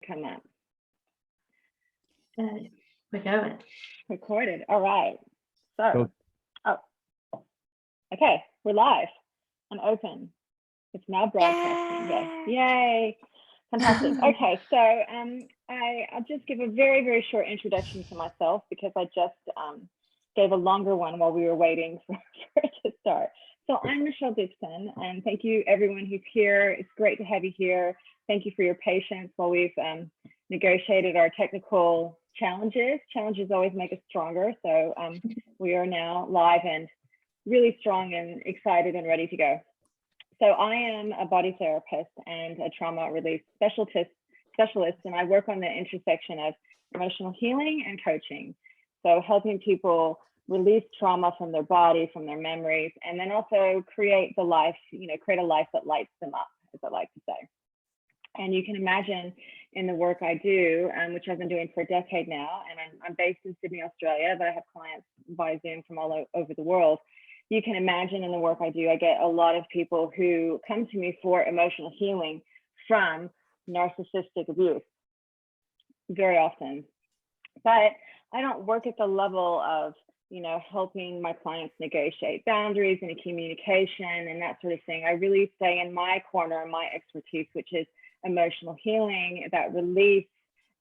come up. We're going. Recorded. All right. So, okay, we're live and open. It's now broadcasting. Yes. Yay. Fantastic. Okay, so I'll just give a very, very short introduction to myself because I just gave a longer one while we were waiting for it to start. So I'm Michelle Dixon, and thank you everyone who's here. It's great to have you here. Thank you for your patience while we've negotiated our technical challenges. Challenges always make us stronger. So we are now live and really strong and excited and ready to go. So I am a body therapist and a trauma relief specialist, and I work on the intersection of emotional healing and coaching. So helping people release trauma from their body, from their memories, and then also create the life, create a life that lights them up, as I like to say. And you can imagine in the work I do, which I've been doing for a decade now, and I'm based in Sydney, Australia, but I have clients by Zoom from all over the world. You can imagine in the work I do, I get a lot of people who come to me for emotional healing from narcissistic abuse very often. But I don't work at the level of, helping my clients negotiate boundaries and communication and that sort of thing. I really stay in my corner, my expertise, which is emotional healing, that release,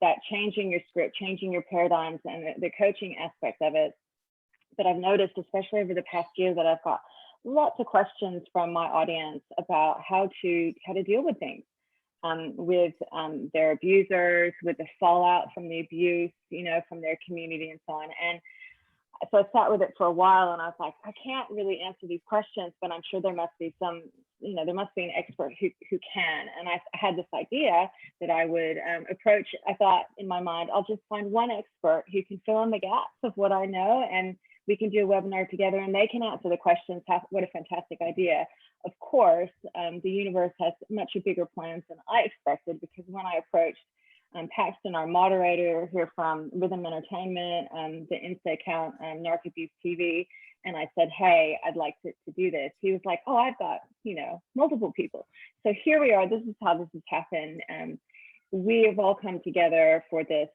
that changing your script, changing your paradigms, and the coaching aspect of it. But I've noticed, especially over the past year, that I've got lots of questions from my audience about how to deal with things with their abusers, with the fallout from the abuse, from their community and so on. And so I sat with it for a while, and I was like, I can't really answer these questions, but I'm sure there must be some, there must be an expert who can. And I had this idea that I would approach. I thought in my mind, I'll just find one expert who can fill in the gaps of what I know, and we can do a webinar together and they can answer the questions. What a fantastic idea. Of course, the universe has much bigger plans than I expected, because when I approached Paxton, our moderator here from Rhythm Entertainment, the Insta account, Narcissism TV, and I said, hey, I'd like to do this. He was like, oh, I've got, multiple people. So here we are. This is how this has happened. We have all come together for this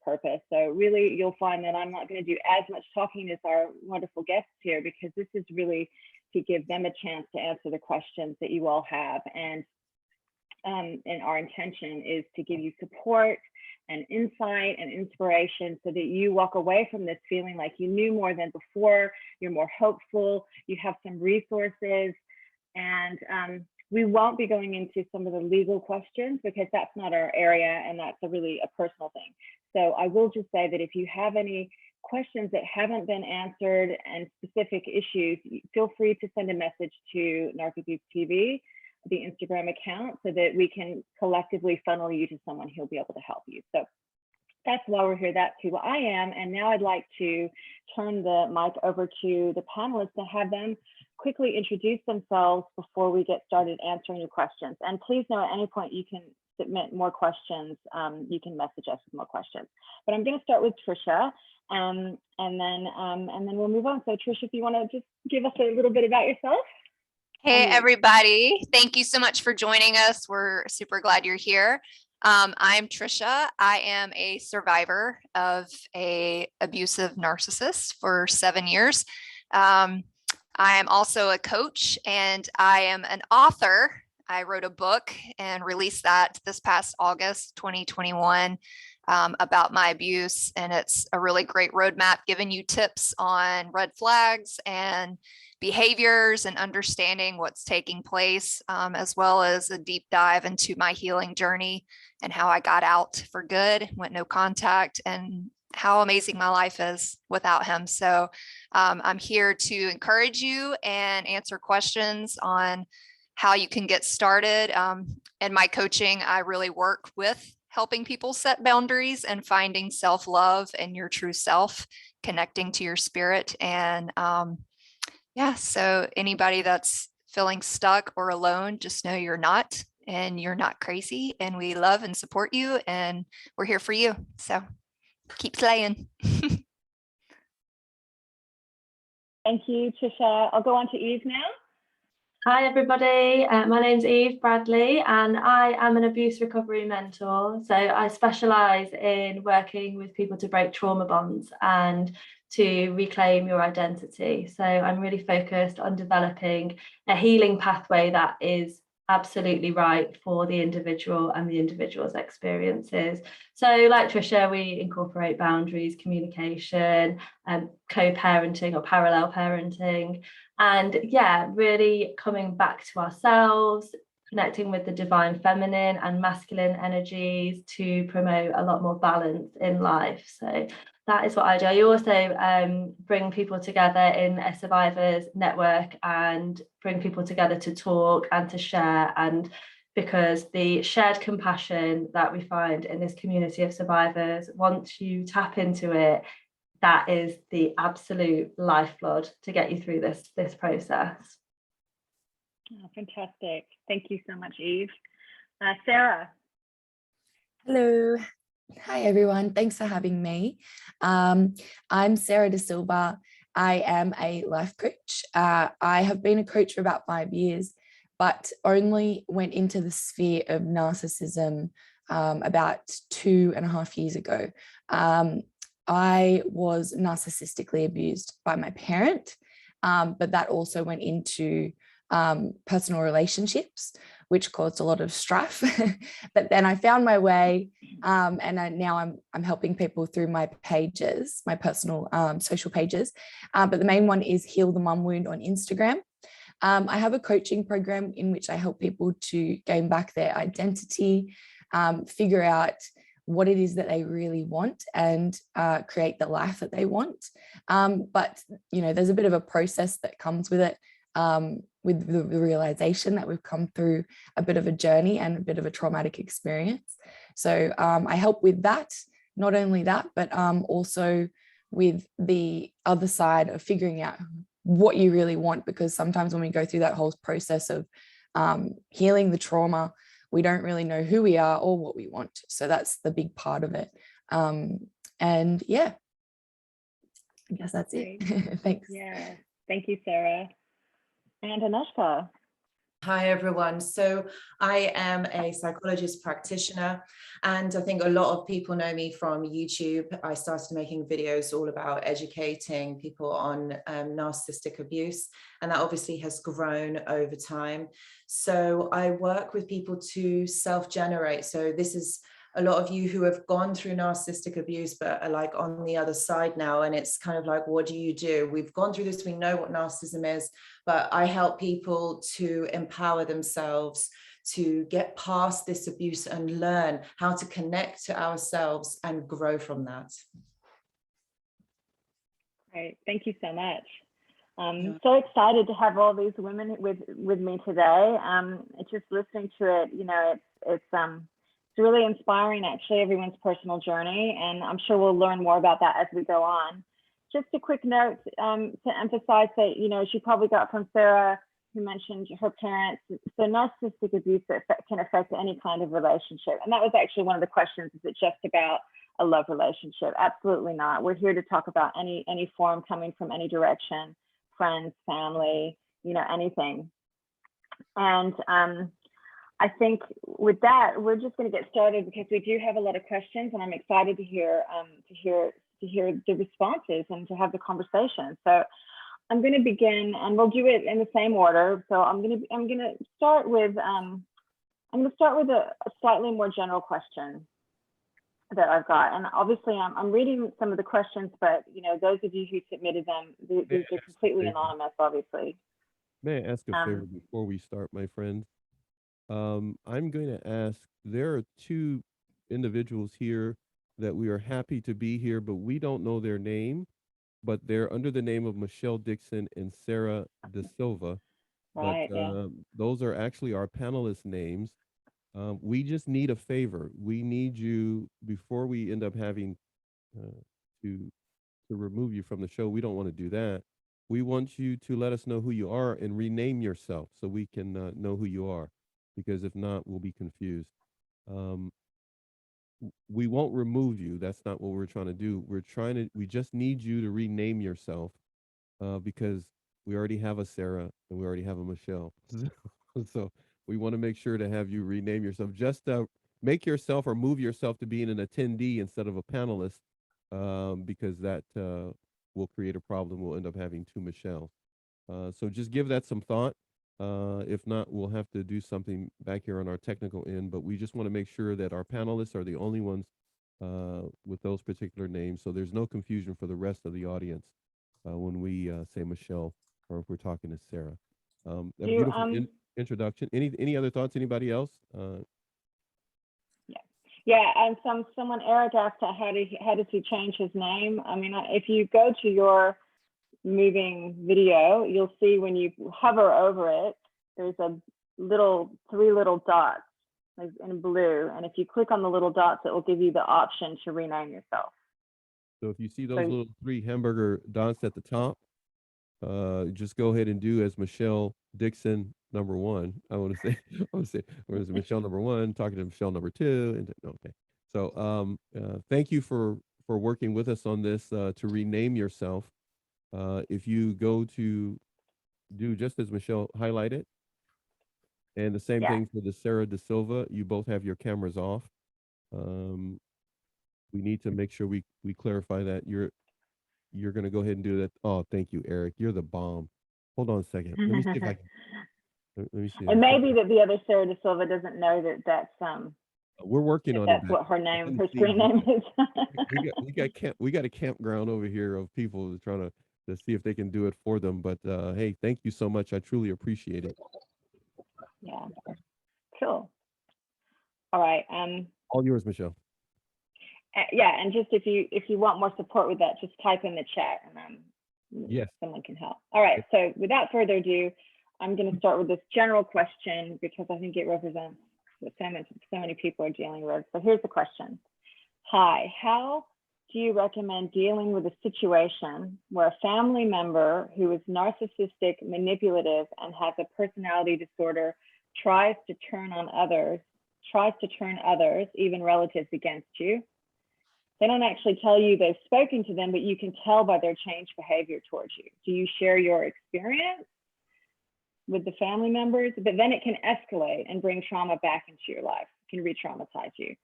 purpose. So really, you'll find that I'm not going to do as much talking as our wonderful guests here, because this is really to give them a chance to answer the questions that you all have. And our intention is to give you support and insight and inspiration so that you walk away from this feeling like you knew more than before, you're more hopeful, you have some resources. And we won't be going into some of the legal questions because that's not our area, and that's a personal thing. So I will just say that if you have any questions that haven't been answered and specific issues, feel free to send a message to Narcissism TV, the Instagram account, so that we can collectively funnel you to someone who'll be able to help you. So that's why we're here. That's who I am. And now I'd like to turn the mic over to the panelists to have them quickly introduce themselves before we get started answering your questions. And please know at any point you can submit more questions. You can message us with more questions. But I'm going to start with Trisha, and then we'll move on. So Trisha, if you want to just give us a little bit about yourself. Hey, everybody. Thank you so much for joining us. We're super glad you're here. I'm Trisha. I am a survivor of an abusive narcissist for 7 years. I am also a coach, and I am an author. I wrote a book and released that this past August 2021 about my abuse. And it's a really great roadmap giving you tips on red flags and behaviors and understanding what's taking place, as well as a deep dive into my healing journey and how I got out for good, went no contact, and how amazing my life is without him. So I'm here to encourage you and answer questions on how you can get started. In my coaching, I really work with helping people set boundaries and finding self-love and your true self, connecting to your spirit. And yeah, so anybody that's feeling stuck or alone, just know you're not, and you're not crazy, and we love and support you, and we're here for you. So keep slaying. Thank you, Trisha. I'll go on to Eve now. Hi everybody, my name's Eve Bradley and I am an abuse recovery mentor. So I specialise in working with people to break trauma bonds and to reclaim your identity. So I'm really focused on developing a healing pathway that is absolutely right for the individual and the individual's experiences. So like Trisha, we incorporate boundaries, communication, co-parenting or parallel parenting. And yeah, really coming back to ourselves, connecting with the divine feminine and masculine energies to promote a lot more balance in life. So that is what I do. I also bring people together in a survivors network and bring people together to talk and to share. And because the shared compassion that we find in this community of survivors, once you tap into it, that is the absolute lifeblood to get you through this process. Oh, fantastic. Thank you so much, Eve. Sarah. Hello. Hi, everyone. Thanks for having me. I'm Sarah De Silva. I am a life coach. I have been a coach for about 5 years, but only went into the sphere of narcissism about 2.5 years ago. I was narcissistically abused by my parent, but that also went into personal relationships, which caused a lot of strife. But then I found my way, and now I'm helping people through my pages, my personal social pages. But the main one is Heal the Mum Wound on Instagram. I have a coaching program in which I help people to gain back their identity, figure out what it is that they really want and create the life that they want. But, you know, there's a bit of a process that comes with it, with the realization that we've come through a bit of a journey and a bit of a traumatic experience. So I help with that, not only that, but also with the other side of figuring out what you really want, because sometimes when we go through that whole process of healing the trauma, we don't really know who we are or what we want. So that's the big part of it. And yeah, I guess that's it. Thanks. Yeah, thank you, Sarah. And Anushka. Hi, everyone. So I am a psychologist practitioner, and I think a lot of people know me from YouTube. I started making videos all about educating people on narcissistic abuse, and that obviously has grown over time. So I work with people to self-generate. So this is a lot of you who have gone through narcissistic abuse but are like on the other side now, and it's kind of like, what do you do? We've gone through this, we know what narcissism is, but I help people to empower themselves to get past this abuse and learn how to connect to ourselves and grow from that. Great, thank you so much. So excited to have all these women with me today. Just listening to it, you know, it's really inspiring, actually, everyone's personal journey, and I'm sure we'll learn more about that as we go on. Just a quick note to emphasize that, you know, she probably got from Sarah, who mentioned her parents. So narcissistic abuse can affect any kind of relationship. And that was actually one of the questions, is it just about a love relationship? Absolutely not. We're here to talk about any form coming from any direction, friends, family, you know, anything. And I think with that, we're just going to get started, because we do have a lot of questions, and I'm excited to hear the responses and to have the conversation. So I'm going to begin, and we'll do it in the same order. So I'm going to start with a slightly more general question that I've got, and obviously I'm reading some of the questions, but you know, those of you who submitted them, these are completely anonymous, obviously. May I ask a favor before we start, my friend? I'm going to ask, there are two individuals here that we are happy to be here, but we don't know their name, but they're under the name of Michelle Dixon and Sarah De Silva. Right, but those are actually our panelist names. We just need a favor. We need you, before we end up having to remove you from the show. We don't want to do that. We want you to let us know who you are and rename yourself so we can know who you are, because if not, we'll be confused. We won't remove you. That's not what we're trying to do. We just need you to rename yourself, because we already have a Sarah and we already have a Michelle. So we want to make sure to have you rename yourself. Just make yourself or move yourself to being an attendee instead of a panelist, because that will create a problem. We'll end up having two Michelles. So just give that some thought. If not, we'll have to do something back here on our technical end, but we just want to make sure that our panelists are the only ones with those particular names, so there's no confusion for the rest of the audience when we say Michelle or if we're talking to Sarah. A beautiful introduction. Any other thoughts? Anybody else? Yeah. Someone, Eric, asked how does he change his name? I mean, if you go to your moving video, you'll see when you hover over it, there's three little dots in blue, and if you click on the little dots, it will give you the option to rename yourself. So if you see those little three hamburger dots at the top, just go ahead and do as Michelle Dixon #1. I want to say, where's Michelle #1 talking to Michelle #2, and okay. So thank you for working with us on this to rename yourself. If you go to do just as Michelle highlighted, and the same thing for the Sarah De Silva, you both have your cameras off. We need to make sure we clarify that you're going to go ahead and do that. Oh, thank you, Eric. You're the bomb. Hold on a second. Let me see if I can. Let me see. It may be that the other Sarah De Silva doesn't know that that's we're working on that's it. what her screen name is. we got a campground over here of people trying to see if they can do it for them. But hey, thank you so much. I truly appreciate it. Yeah. Cool. All right. All yours, Michelle. Yeah, and just if you want more support with that, just type in the chat, and yes, someone can help. All right. So without further ado, I'm going to start with this general question because I think it represents what so many people are dealing with. So here's the question. Hi, how do you recommend dealing with a situation where a family member who is narcissistic, manipulative, and has a personality disorder tries to turn others, even relatives, against you? They don't actually tell you they've spoken to them, but you can tell by their changed behavior towards you. Do you share your experience with the family members? But then it can escalate and bring trauma back into your life. It can re-traumatize you.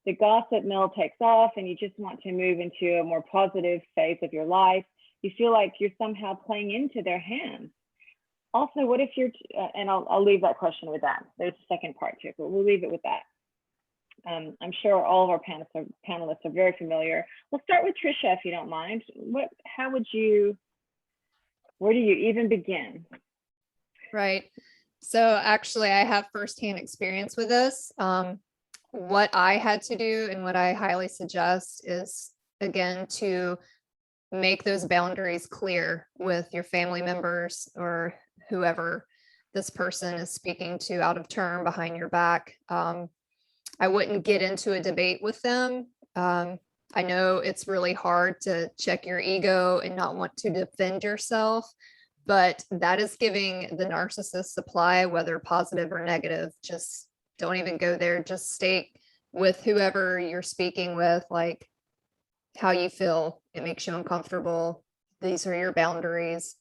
The gossip mill takes off and you just want to move into a more positive phase of your life. You feel like you're somehow playing into their hands. Also, what if you're, and I'll leave that question with that. There's a second part to it, but we'll leave it with that. I'm sure all of our panelists are very familiar. We'll start with Trisha, if you don't mind. Where do you even begin? Right. So actually, I have firsthand experience with this. What I had to do and what I highly suggest is, again, to make those boundaries clear with your family members or whoever this person is speaking to out of turn behind your back. I wouldn't get into a debate with them. I know it's really hard to check your ego and not want to defend yourself, but that is giving the narcissist supply, whether positive or negative. Just don't even go there. Just state with whoever you're speaking with, like how you feel. It makes you uncomfortable. These are your boundaries.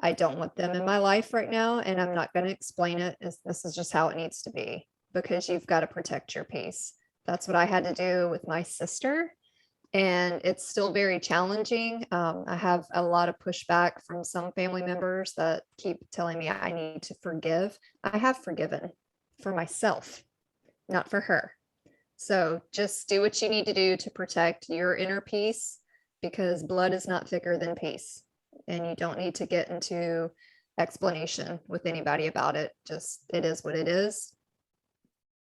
I don't want them in my life right now, and I'm not going to explain it. This is just how it needs to be, because you've got to protect your peace. That's what I had to do with my sister. And it's still very challenging. I have a lot of pushback from some family members that keep telling me I need to forgive. I have forgiven for myself, not for her. So just do what you need to do to protect your inner peace, because blood is not thicker than peace. And you don't need to get into explanation with anybody about it. Just, it is what it is.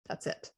That's it.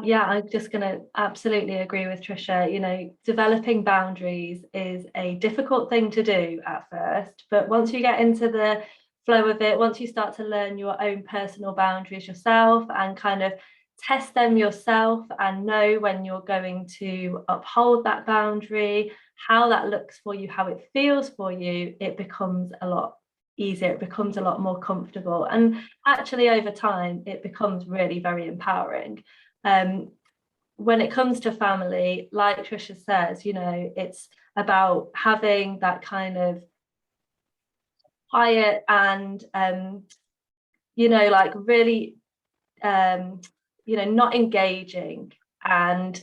Yeah, I'm just going to absolutely agree with Trisha. You know, developing boundaries is a difficult thing to do at first, but once you get into the flow of it, once you start to learn your own personal boundaries yourself and kind of test them yourself and know when you're going to uphold that boundary, how that looks for you, how it feels for you, it becomes a lot easier. It becomes a lot more comfortable. And actually, over time, it becomes really very empowering. When it comes to family, like Trisha says, you know, it's about having that kind of quiet and like really not engaging, and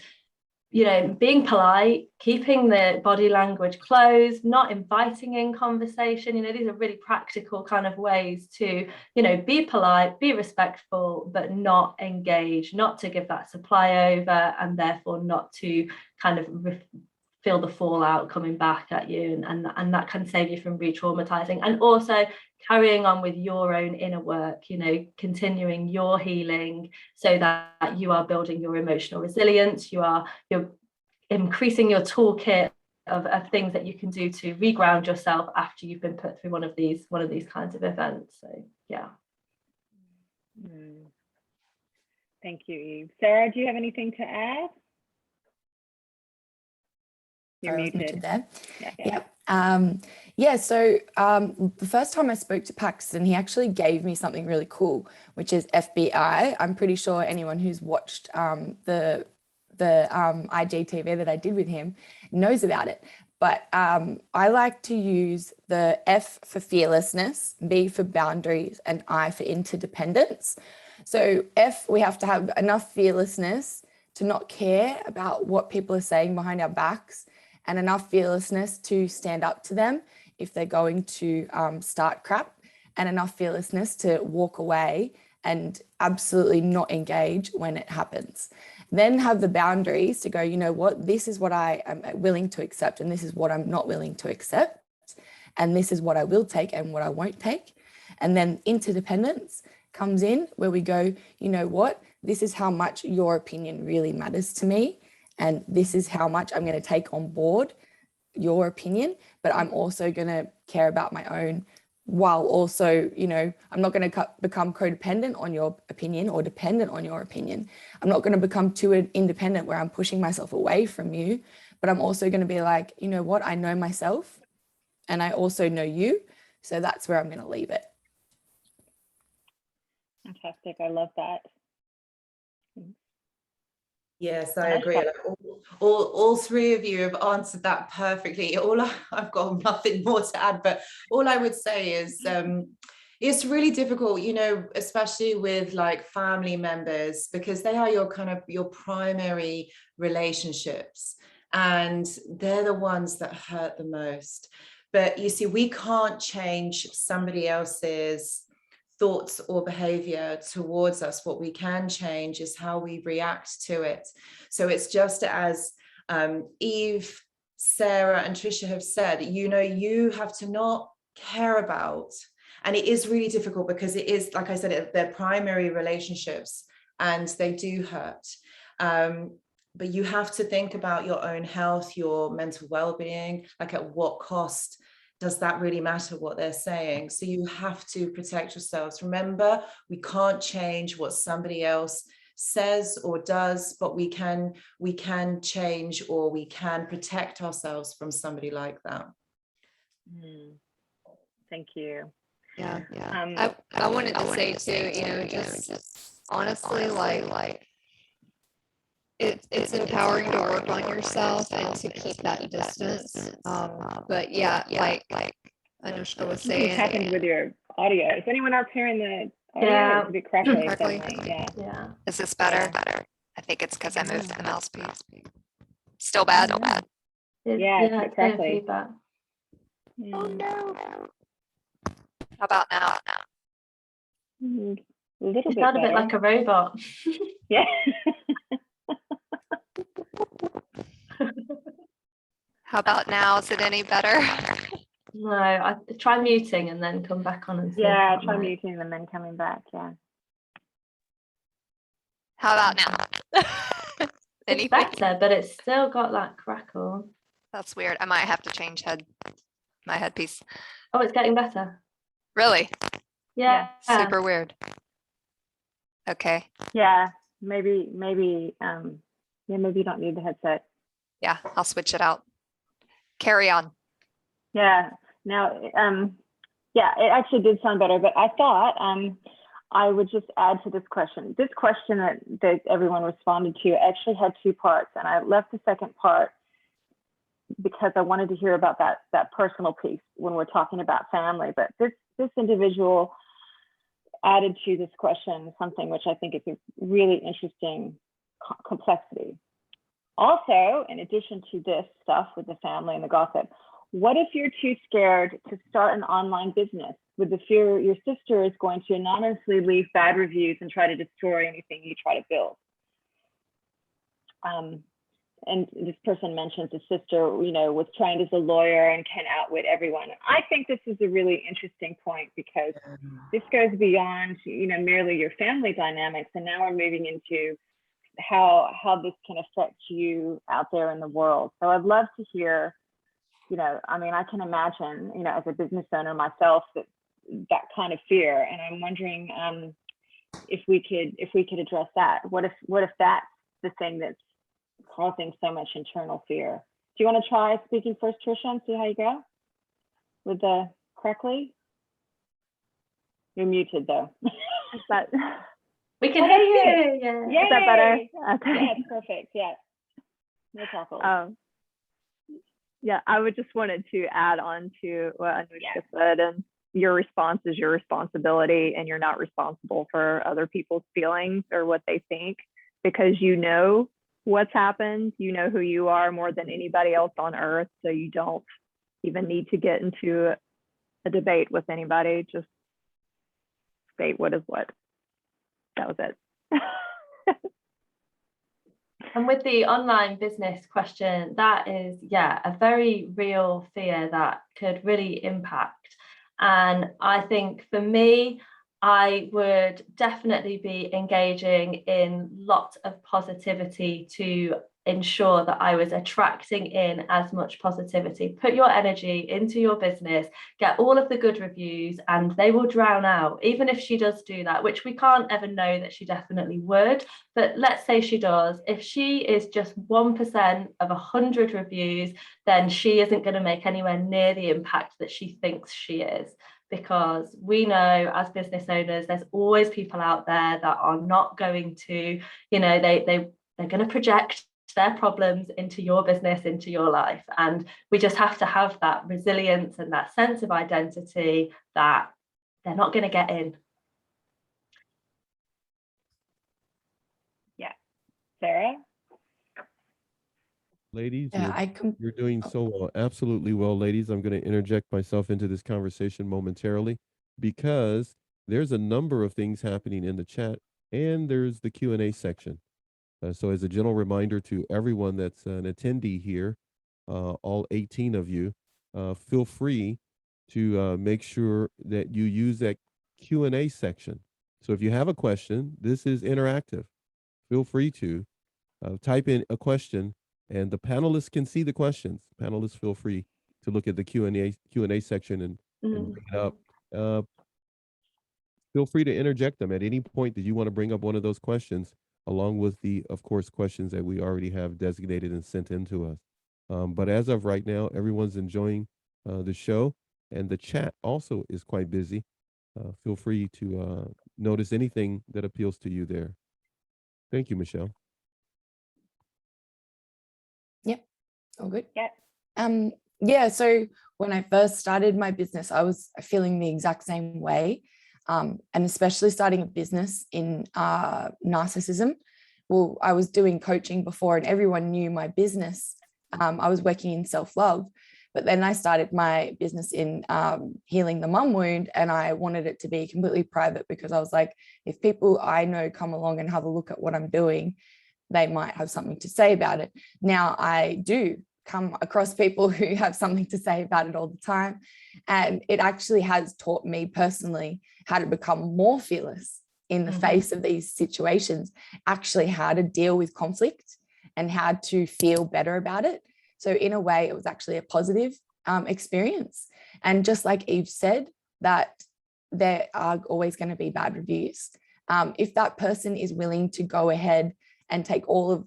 being polite, keeping the body language closed, not inviting in conversation. These are really practical kind of ways to be polite, be respectful, but not engage, not to give that supply over, and therefore not to kind of feel the fallout coming back at you, and that can save you from re-traumatizing, and also carrying on with your own inner work, continuing your healing, so that you are building your emotional resilience, you're increasing your toolkit of things that you can do to reground yourself after you've been put through one of these kinds of events. So yeah. Thank you, Eve. Sarah, do you have anything to add? You're muted there. Yeah. So the first time I spoke to Paxton, he actually gave me something really cool, which is FBI. I'm pretty sure anyone who's watched the IGTV that I did with him knows about it. But I like to use the F for fearlessness, B for boundaries, and I for interdependence. So F, we have to have enough fearlessness to not care about what people are saying behind our backs, and enough fearlessness to stand up to them if they're going to start crap, and enough fearlessness to walk away and absolutely not engage when it happens. Then have the boundaries to go, you know what, this is what I am willing to accept, and this is what I'm not willing to accept, and this is what I will take and what I won't take. And then interdependence comes in, where we go, you know what, this is how much your opinion really matters to me, and this is how much I'm going to take on board your opinion, but I'm also going to care about my own, while also, I'm not going to become codependent on your opinion or dependent on your opinion. I'm not going to become too independent where I'm pushing myself away from you, but I'm also going to be like, you know what, I know myself and I also know you. So that's where I'm going to leave it. Fantastic. I love that. Yes, I agree. Like all three of you have answered that perfectly. I've got nothing more to add, but all I would say is it's really difficult, especially with like family members, because they are your primary relationships, and they're the ones that hurt the most. But you see, we can't change somebody else's thoughts or behavior towards us. What we can change is how we react to it. So it's just as Eve, Sarah, and Trisha have said, you have to not care about, and it is really difficult because it is, like I said, they're primary relationships and they do hurt. But you have to think about your own health, your mental well-being, like at what cost does that really matter what they're saying? So you have to protect yourselves. Remember, we can't change what somebody else says or does, but we can change, or we can protect ourselves from somebody like that. Thank you. Yeah. I wanted to say too, just honestly, like it's empowering to work on yourself and to keep that distance. But yeah, like Anushka was saying, what happened with your audio? Is anyone else hearing the audio? It's a bit crackly. Yeah. Is this better? I think it's because I moved the mouse piece. Still bad. Yeah, it's crackly. Oh no. How about now? A little It bit sounded a better. bit like a robot. Yeah. How about now? Is it any better? No, I try muting and then come back on and see. Yeah, try muting and then coming back. Yeah. How about now? It's better, but it's still got that crackle. That's weird. I might have to change my headpiece. Oh, it's getting better. Really? Yeah. Super weird. Okay. Yeah. Maybe you don't need the headset. Yeah, I'll switch it out. Carry on. Yeah. Now, yeah, it actually did sound better, but I thought I would just add to this question. This question that everyone responded to actually had two parts, and I left the second part because I wanted to hear about that personal piece when we're talking about family. But this individual added to this question something which I think is a really interesting complexity. Also, in addition to this stuff with the family and the gossip, what if you're too scared to start an online business with the fear your sister is going to anonymously leave bad reviews and try to destroy anything you try to build? And this person mentions his sister, was trained as a lawyer and can outwit everyone. I think this is a really interesting point because this goes beyond, merely your family dynamics. And now we're moving into how this can affect you out there in the world. So I'd love to hear, I can imagine, as a business owner myself, that kind of fear. And I'm wondering if we could address that. What if that's the thing that's causing so much internal fear? Do you want to try speaking first, Trisha, and see how you go with the correctly? You're muted though. Is that We can hear you. Yeah. Is that better? Okay. Yeah, it's perfect. Yeah. No problem. Yeah, I would just wanted to add on to what Anushka said, and your response is your responsibility, and you're not responsible for other people's feelings or what they think, because you know what's happened, you know who you are more than anybody else on earth, so you don't even need to get into a debate with anybody. Just state what is what. That was it. And with the online business question, that is, a very real fear that could really impact. And I think for me, I would definitely be engaging in lots of positivity to ensure that I was attracting in as much positivity. Put your energy into your business, get all of the good reviews, and they will drown out. Even if she does do that, which we can't ever know that she definitely would, but let's say she does. If she is just 1% of 100 reviews, then she isn't going to make anywhere near the impact that she thinks she is. Because we know as business owners, there's always people out there that are not going to, they're going to project their problems into your business, into your life. And we just have to have that resilience and that sense of identity that they're not going to get in. Yeah. Sarah? Ladies, Yeah, you're doing so well, absolutely well, ladies. I'm going to interject myself into this conversation momentarily because there's a number of things happening in the chat, and there's the Q&A section. So as a general reminder to everyone that's an attendee here, all 18 of you, feel free to make sure that you use that Q&A section. So if you have a question, this is interactive. Feel free to type in a question, and the panelists can see the questions. Panelists, feel free to look at the Q&A section and bring it up. Feel free to interject them at any point that you want to bring up one of those questions, along with the, of course, questions that we already have designated and sent in to us. But as of right now, everyone's enjoying the show, and the chat also is quite busy. Feel free to notice anything that appeals to you there. Thank you, Michelle. Yep, all good. Yeah. So when I first started my business, I was feeling the exact same way. And especially starting a business in narcissism. Well, I was doing coaching before and everyone knew my business. I was working in self-love, but then I started my business in healing the mum wound, and I wanted it to be completely private because I was like, if people I know come along and have a look at what I'm doing, they might have something to say about it. Now I do come across people who have something to say about it all the time. And it actually has taught me personally how to become more fearless in the face of these situations, actually how to deal with conflict and how to feel better about it. So in a way, it was actually a positive experience. And just like Eve said, that there are always going to be bad reviews. If that person is willing to go ahead and take all of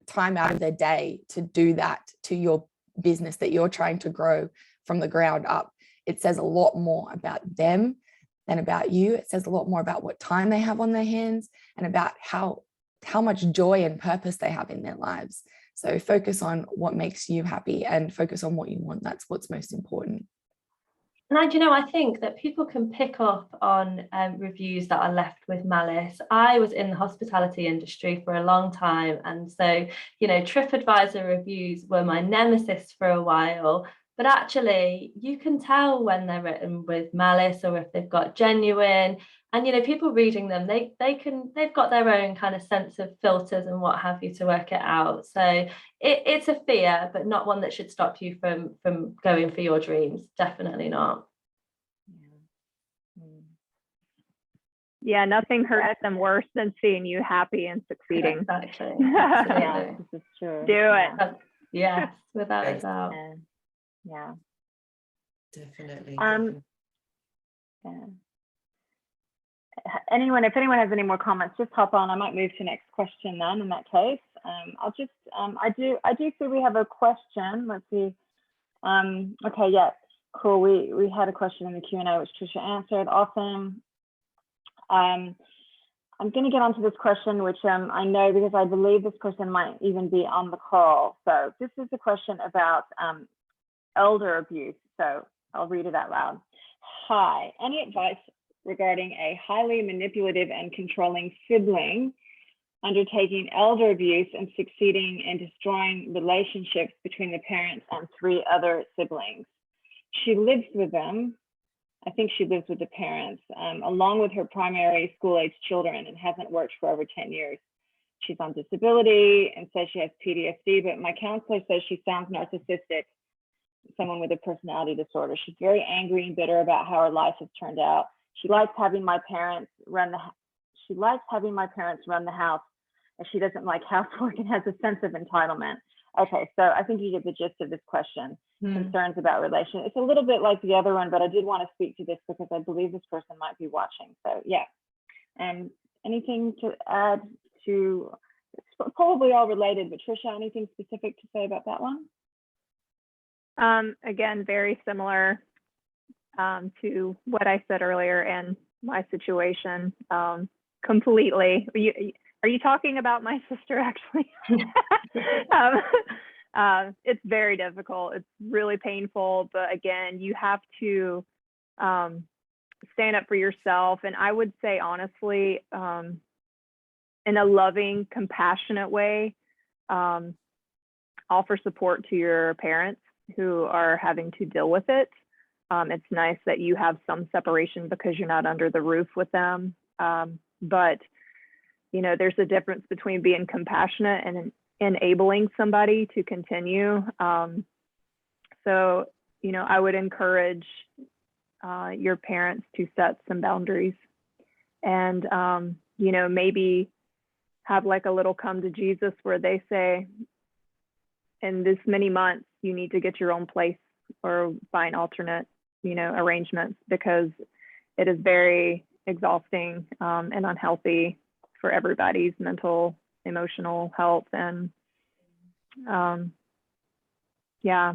time out of their day to do that to your business that you're trying to grow from the ground up, it says a lot more about them than about you. It says a lot more about what time they have on their hands and about how much joy and purpose they have in their lives. So focus on what makes you happy and focus on what you want. That's what's most important. And I think that people can pick up on reviews that are left with malice. I was in the hospitality industry for a long time. And so, TripAdvisor reviews were my nemesis for a while. But actually, you can tell when they're written with malice or if they've got genuine. And, people reading them, they've got their own kind of sense of filters and what have you to work it out. So it's a fear, but not one that should stop you from going for your dreams. Definitely not. Yeah, nothing hurts them worse than seeing you happy and succeeding. Exactly. Yeah, this is true. Do it. Yes, without a doubt. Yeah. Definitely. Yeah. If anyone has any more comments, just hop on. I might move to the next question then in that case. I'll just, I do see we have a question. Let's see. Okay, yeah, cool. We had a question in the Q&A which Trisha answered. Awesome. I'm going to get onto this question, which I know because I believe this person might even be on the call. So this is a question about elder abuse. So I'll read it out loud. Hi, any advice regarding a highly manipulative and controlling sibling undertaking elder abuse and succeeding in destroying relationships between the parents and 3 other siblings? She lives with them. I think she lives with the parents, along with her primary school-age children, and hasn't worked for over 10 years. She's on disability and says she has PTSD, but my counselor says she sounds narcissistic, someone with a personality disorder. She's very angry and bitter about how her life has turned out. She likes having my parents run the house, and she doesn't like housework and has a sense of entitlement. Okay, so I think you get the gist of this question. Concerns about relation. It's a little bit like the other one, but I did want to speak to this because I believe this person might be watching. So yeah. Anything to add to, it's probably all related, but Trisha, anything specific to say about that one? Again, very similar to what I said earlier and my situation completely. Are you talking about my sister actually? It's very difficult. It's really painful, but again, you have to stand up for yourself. And I would say, honestly, in a loving, compassionate way, offer support to your parents who are having to deal with it. It's nice that you have some separation because you're not under the roof with them. But, there's a difference between being compassionate and enabling somebody to continue. So, I would encourage your parents to set some boundaries and, maybe have like a little come to Jesus where they say, in this many months, you need to get your own place or find alternate, arrangements, because it is very exhausting and unhealthy for everybody's mental, emotional health. And yeah,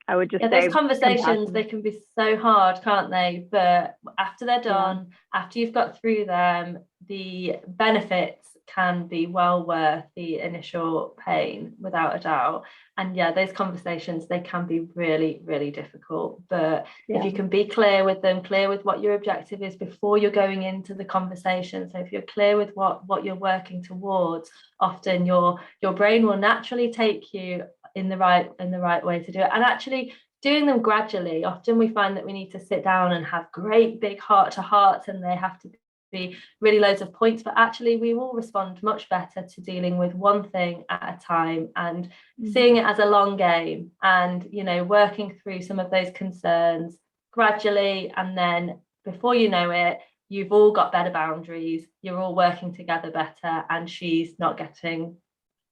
I would just say those conversations, they can be so hard, can't they? But after they're done, after you've got through them, the benefits can be well worth the initial pain, without a doubt. And those conversations, they can be really, really difficult. But if you can be clear with them, clear with what your objective is before you're going into the conversation. So if you're clear with what you're working towards, often your brain will naturally take you in the right way to do it. And actually doing them gradually, often we find that we need to sit down and have great big heart-to-hearts, and they have to be really loads of points, but actually we will respond much better to dealing with one thing at a time and seeing it as a long game, and working through some of those concerns gradually. And then before you know it, you've all got better boundaries, you're all working together better, and she's not getting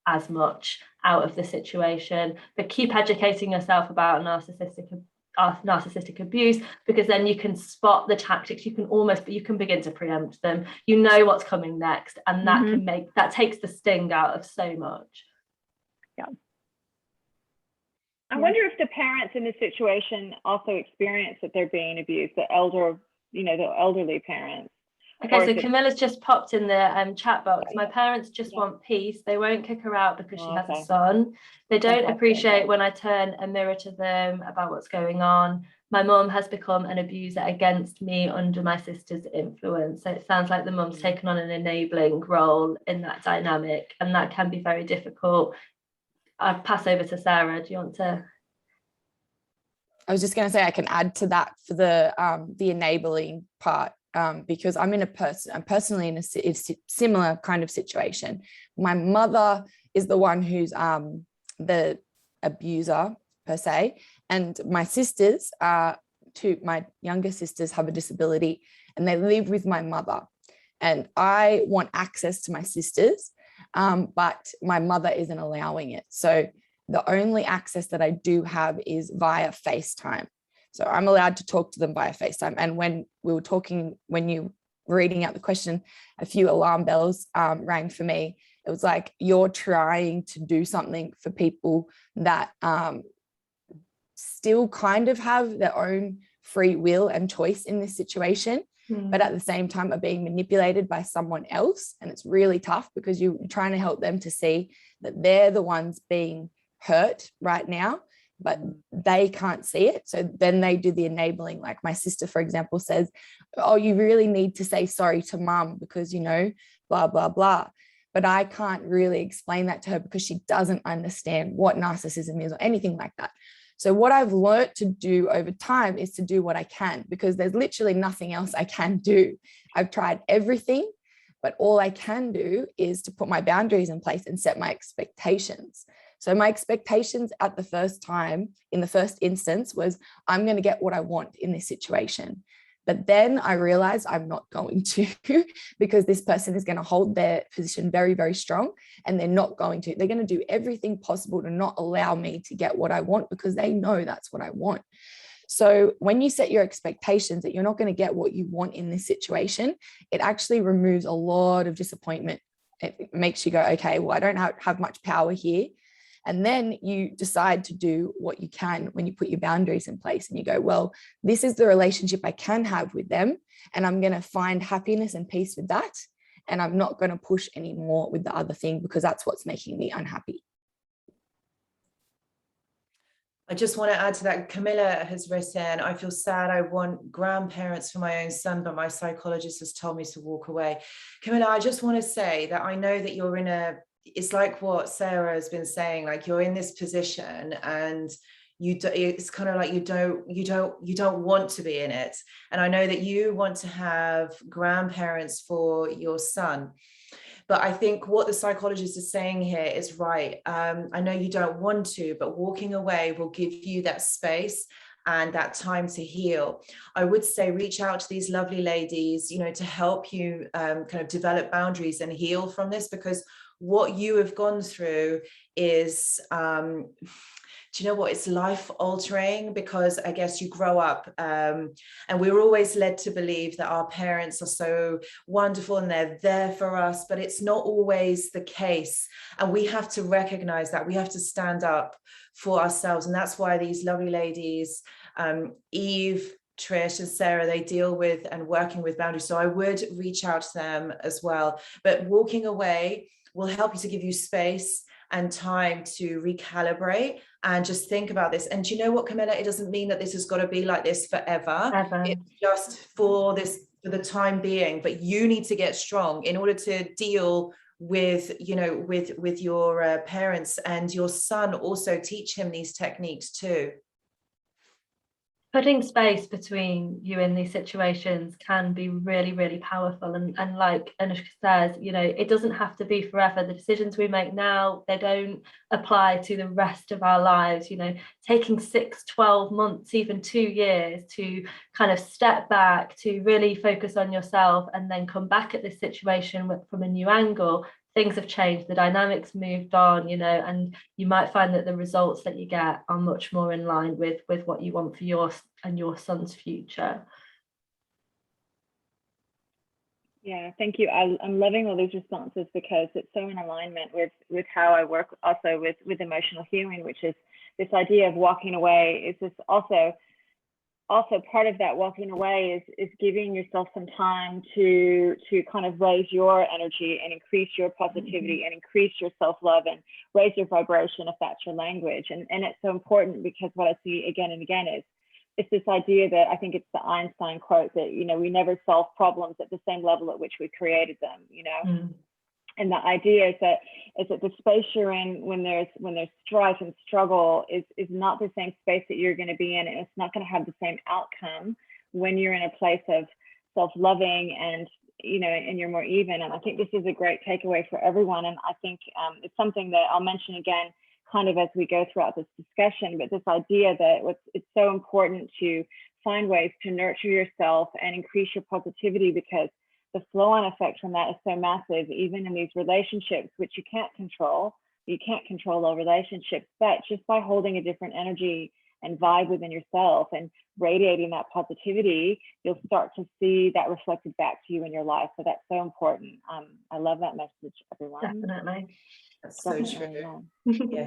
as much out of the situation. But keep educating yourself about narcissistic abuse, because then you can spot the tactics, you can begin to preempt them, what's coming next, and that takes the sting out of so much. I wonder if the parents in this situation also experience that they're being abused, the elderly parents, Okay, Or so if it's- Camilla's just popped in the chat box. Okay. My parents just Yeah. want peace. They won't kick her out because she has a Okay. son. They don't Fantastic. appreciate when I turn a mirror to them about what's going on. My mum has become an abuser against me under my sister's influence. So it sounds like the mum's taken on an enabling role in that dynamic, and that can be very difficult. I'll pass over to Sarah. Do you want to? I was just going to say I can add to that for the enabling part, because I'm personally in a similar kind of situation. My mother is the one who's the abuser per se, and my sisters my younger sisters have a disability and they live with my mother, and I want access to my sisters, but my mother isn't allowing it. So the only access that I do have is via FaceTime. So I'm allowed to talk to them via FaceTime. And when we were talking, when you were reading out the question, a few alarm bells rang for me. It was like, you're trying to do something for people that still kind of have their own free will and choice in this situation, but at the same time are being manipulated by someone else. And it's really tough because you're trying to help them to see that they're the ones being hurt right now, but they can't see it. So then they do the enabling. Like my sister, for example, says, oh, you really need to say sorry to mum because, you know, blah, blah, blah. But I can't really explain that to her because she doesn't understand what narcissism is or anything like that. So what I've learned to do over time is to do what I can, because there's literally nothing else I can do. I've tried everything, but all I can do is to put my boundaries in place and set my expectations. So my expectations at the first time, in the first instance, was I'm going to get what I want in this situation. But then I realized I'm not going to, because this person is going to hold their position very, very strong, and they're not going to. They're going to do everything possible to not allow me to get what I want because they know that's what I want. So when you set your expectations that you're not going to get what you want in this situation, it actually removes a lot of disappointment. It makes you go, okay, well, I don't have much power here. And then you decide to do what you can when you put your boundaries in place and you go, well, this is the relationship I can have with them, and I'm going to find happiness and peace with that. And I'm not going to push anymore with the other thing because that's what's making me unhappy. I just want to add to that. Camilla has written, I feel sad. I want grandparents for my own son, but my psychologist has told me to walk away. Camilla, I just want to say that I know that you're it's like what Sarah has been saying, like you're in this position and it's kind of like you don't want to be in it. And I know that you want to have grandparents for your son. But I think what the psychologist is saying here is right. I know you don't want to, but walking away will give you that space and that time to heal. I would say reach out to these lovely ladies, you know, to help you kind of develop boundaries and heal from this, because what you have gone through is, do you know what, it's life altering, because I guess you grow up and we're always led to believe that our parents are so wonderful and they're there for us, but it's not always the case. And we have to recognize that. We have to stand up for ourselves. And that's why these lovely ladies, Eve, Trish and Sarah, they deal with and working with boundaries. So I would reach out to them as well. But walking away will help you to give you space and time to recalibrate and just think about this. And do you know what, Camilla? It doesn't mean that this has got to be like this forever. It's just for the time being. But you need to get strong in order to deal with, you know, with your parents, and your son also teach him these techniques too. Putting space between you in these situations can be really, really powerful. And like Anushka says, you know, it doesn't have to be forever. The decisions we make now, they don't apply to the rest of our lives. You know, taking 6, 12 months, even 2 years to kind of step back, to really focus on yourself and then come back at this situation from a new angle. Things have changed, the dynamics moved on, you know, and you might find that the results that you get are much more in line with what you want for your son's future. Yeah, thank you. I'm loving all these responses because it's so in alignment with how I work also with emotional healing, which is this idea of walking away. Is this also also part of that walking away is giving yourself some time to kind of raise your energy and increase your positivity and increase your self-love and raise your vibration, if that's your language. And it's so important, because what I see again and again is it's this idea that, I think it's the Einstein quote, that, you know, we never solve problems at the same level at which we created them, you know. And the idea is that the space you're in when there's strife and struggle is not the same space that you're going to be in, and it's not going to have the same outcome when you're in a place of self-loving and, you know, and you're more even. And I think this is a great takeaway for everyone. And I think it's something that I'll mention again kind of as we go throughout this discussion, but this idea that it's so important to find ways to nurture yourself and increase your positivity, because the flow-on effect from that is so massive, even in these relationships, which you can't control. You can't control all relationships, but just by holding a different energy and vibe within yourself and radiating that positivity, you'll start to see that reflected back to you in your life. So that's so important. I love that message, everyone. Definitely. That's so true. Yeah.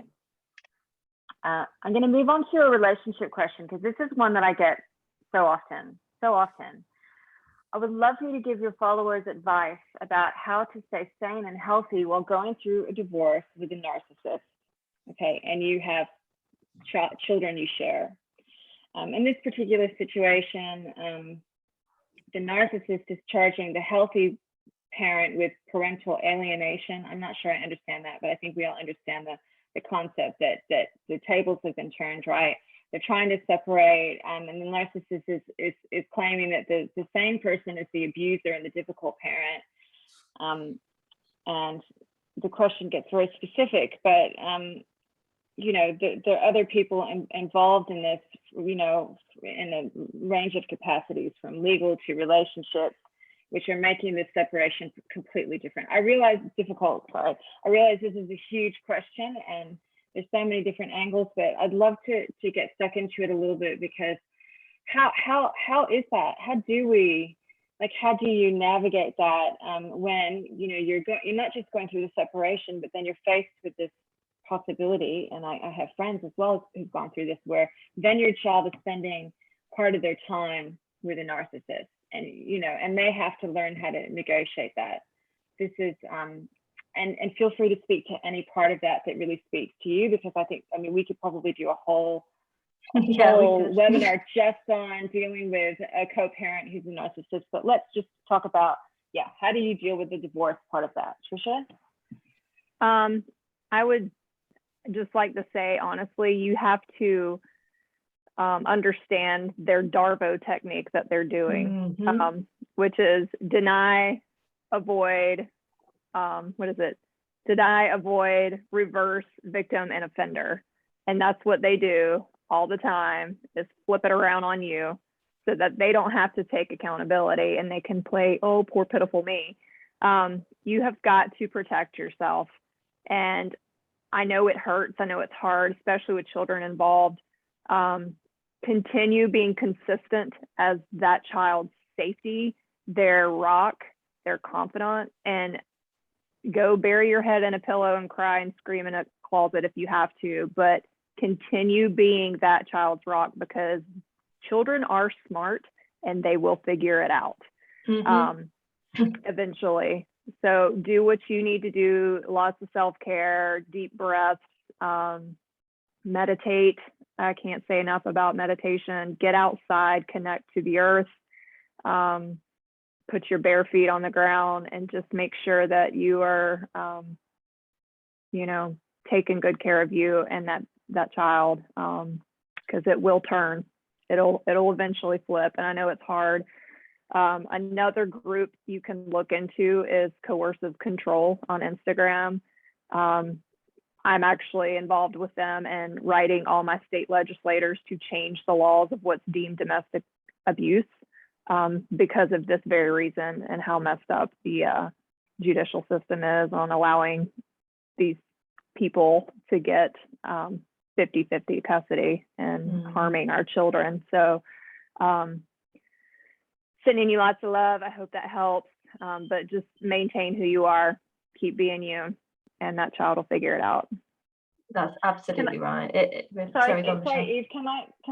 I'm going to move on to a relationship question, because this is one that I get so often. I would love for you to give your followers advice about how to stay sane and healthy while going through a divorce with a narcissist. Okay, and you have children you share. In this particular situation, the narcissist is charging the healthy parent with parental alienation. I'm not sure I understand that, but I think we all understand the concept that the tables have been turned, right? They're trying to separate, and the narcissist is claiming that the same person is the abuser and the difficult parent. And the question gets very specific, but you know, there are other people involved in this, you know, in a range of capacities, from legal to relationships, which are making this separation completely different. I realize it's difficult, sorry. I realize this is a huge question, and there's so many different angles, but I'd love to get stuck into it a little bit, because how is that? How do you navigate that when, you know, you're not just going through the separation, but then you're faced with this possibility, and I have friends as well who've gone through this, where then your child is spending part of their time with a narcissist, and, you know, and they have to learn how to negotiate that. This is and feel free to speak to any part of that really speaks to you, because I think, I mean, we could probably do a whole webinar just on dealing with a co-parent who's a narcissist, but let's just talk about, how do you deal with the divorce part of that, Trisha? I would just like to say, honestly, you have to understand their Darvo technique that they're doing, which is deny, avoid, deny, avoid, reverse, victim, and offender. And that's what they do all the time, is flip it around on you so that they don't have to take accountability and they can play, oh, poor pitiful me. You have got to protect yourself. And I know it hurts. I know it's hard, especially with children involved. Continue being consistent as that child's safety, their rock, their confidant, and go bury your head in a pillow and cry and scream in a closet if you have to, but continue being that child's rock, because children are smart and they will figure it out eventually. So do what you need to do, lots of self-care, deep breaths, meditate. I can't say enough about meditation. Get outside, connect to the earth, put your bare feet on the ground, and just make sure that you are, you know, taking good care of you and that child, because it will turn. It'll eventually flip. And I know it's hard. Another group you can look into is coercive control on Instagram. I'm actually involved with them and writing all my state legislators to change the laws of what's deemed domestic abuse, because of this very reason and how messed up the judicial system is on allowing these people to get 50-50 custody and harming our children. So sending you lots of love. I hope that helps, but just maintain who you are, keep being you, and that child will figure it out. That's absolutely right. Sorry, go on, sorry, Eve, can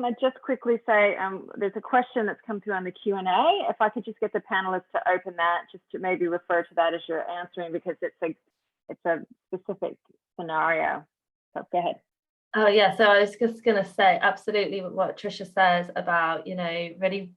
I just quickly say, there's a question that's come through on the Q&A. If I could just get the panelists to open that, just to maybe refer to that as you're answering, because it's a specific scenario. So go ahead. Oh yeah, so I was just going to say absolutely what Trisha says about, you know, really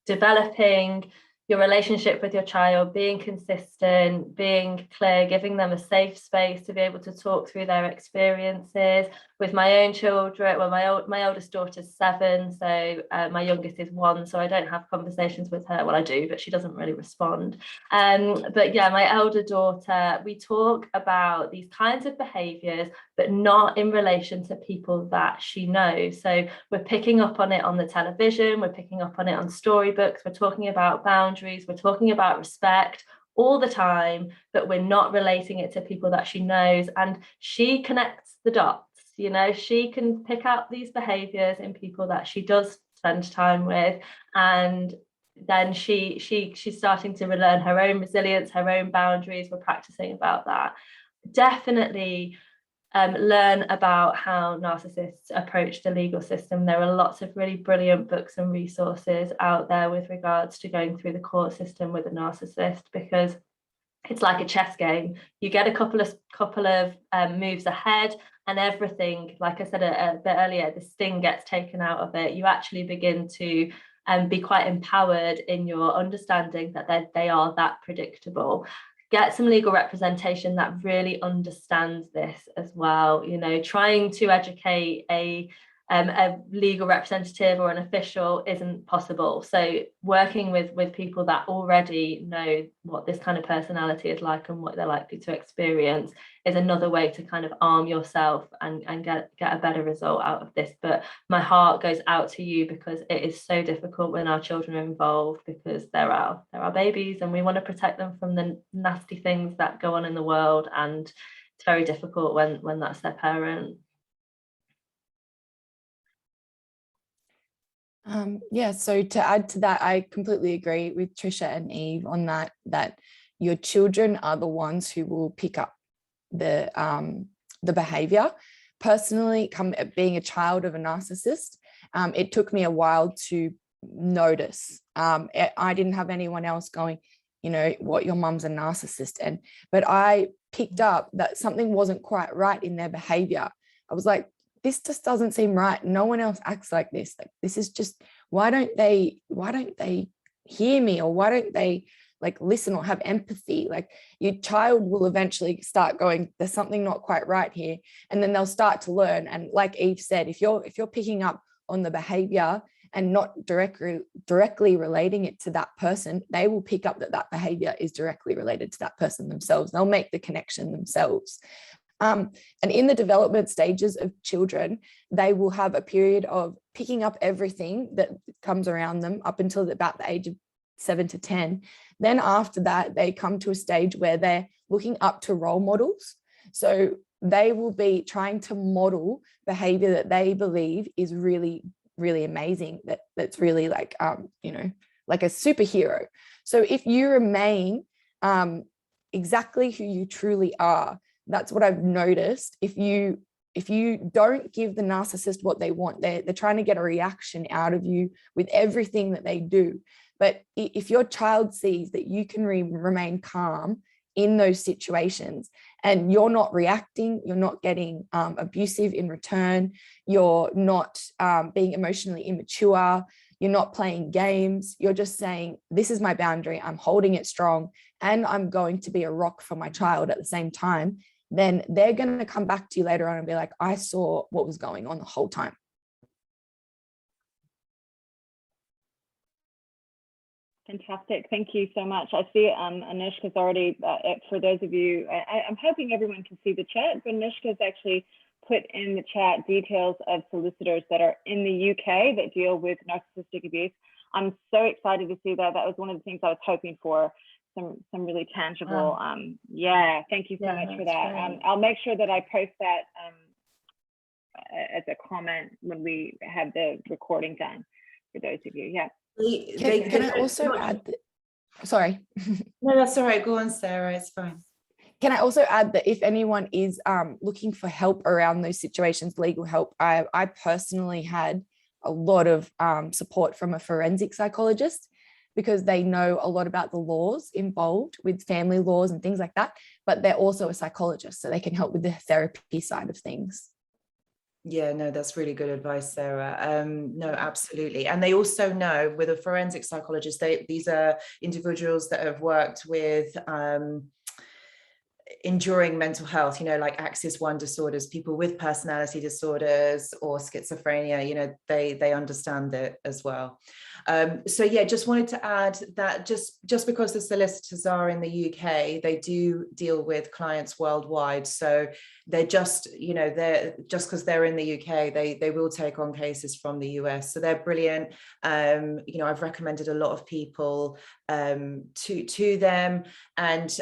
developing your relationship with your child, being consistent, being clear, giving them a safe space to be able to talk through their experiences. With my own children, well, my oldest daughter's 7, so my youngest is 1, so I don't have conversations with her. Well, I do, but she doesn't really respond. But yeah, my elder daughter, we talk about these kinds of behaviours, but not in relation to people that she knows. So we're picking up on it on the television, we're picking up on it on storybooks, we're talking about boundaries, we're talking about respect all the time, but we're not relating it to people that she knows. And she connects the dots. You know, she can pick out these behaviors in people that she does spend time with, and then she's starting to relearn her own resilience, her own boundaries. We're practicing about that. Definitely learn about how narcissists approach the legal system. There are lots of really brilliant books and resources out there with regards to going through the court system with a narcissist, because it's like a chess game. You get a couple of moves ahead, and everything, like I said a bit earlier, the sting gets taken out of it. You actually begin to be quite empowered in your understanding that they are that predictable. Get some legal representation that really understands this as well. You know, trying to educate a legal representative or an official isn't possible. So working with people that already know what this kind of personality is like and what they're likely to experience is another way to kind of arm yourself and get a better result out of this. But my heart goes out to you, because it is so difficult when our children are involved, because they're our babies and we want to protect them from the nasty things that go on in the world, and it's very difficult when that's their parent. Yeah, so to add to that, I completely agree with Trisha and Eve on that your children are the ones who will pick up the behavior. Personally, being a child of a narcissist, it took me a while to notice. I didn't have anyone else going, you know, what, your mum's a narcissist, but I picked up that something wasn't quite right in their behavior. I was like, this just doesn't seem right. No one else acts like this. Like, this is just, why don't they hear me, or why don't they like listen or have empathy? Like, your child will eventually start going, there's something not quite right here, and then they'll start to learn. And like Eve said, if you're picking up on the behavior and not directly relating it to that person, they will pick up that behavior is directly related to that person themselves. They'll make the connection themselves. And in the development stages of children, they will have a period of picking up everything that comes around them up until about the age of 7 to 10. Then after that, they come to a stage where they're looking up to role models. So they will be trying to model behavior that they believe is really, really amazing, that's really like, you know, like a superhero. So if you remain exactly who you truly are, that's what I've noticed. If you don't give the narcissist what they want, they're trying to get a reaction out of you with everything that they do. But if your child sees that you can remain calm in those situations, and you're not reacting, you're not getting abusive in return, you're not being emotionally immature, you're not playing games, you're just saying, this is my boundary, I'm holding it strong, and I'm going to be a rock for my child at the same time, then they're going to come back to you later on and be like, I saw what was going on the whole time. Fantastic. Thank you so much. I see Anushka's already, for those of you, I'm hoping everyone can see the chat, but Anushka's actually put in the chat details of solicitors that are in the UK that deal with narcissistic abuse. I'm so excited to see that. That was one of the things I was hoping for. Some really tangible, yeah, thank you so much for that. I'll make sure that I post that as a comment when we have the recording done for those of you. Yeah. Can I also add, sorry. No, that's all right. Go on, Sarah. It's fine. Can I also add that if anyone is looking for help around those situations, legal help, I personally had a lot of support from a forensic psychologist, because they know a lot about the laws involved with family laws and things like that, but they're also a psychologist, so they can help with the therapy side of things. Yeah, no, that's really good advice, Sarah. No, absolutely. And they also know, with a forensic psychologist, these are individuals that have worked with enduring mental health, like axis 1 disorders, people with personality disorders or schizophrenia, they understand it as well. So yeah, just wanted to add that just because the solicitors are in the UK, they do deal with clients worldwide. So they're just, they're just because they're in the UK, they will take on cases from the US. So they're brilliant. I've recommended a lot of people to them, and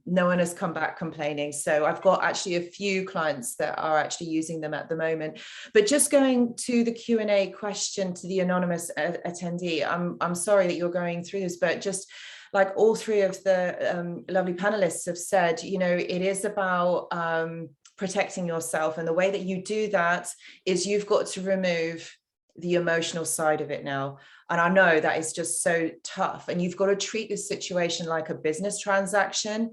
no one has come back complaining. So I've got actually a few clients that are actually using them at the moment. But just going to the Q&A question to the anonymous attendee, I'm sorry that you're going through this, but just like all three of the lovely panelists have said, it is about protecting yourself. And the way that you do that is you've got to remove the emotional side of it now. And I know that is just so tough. And you've got to treat this situation like a business transaction.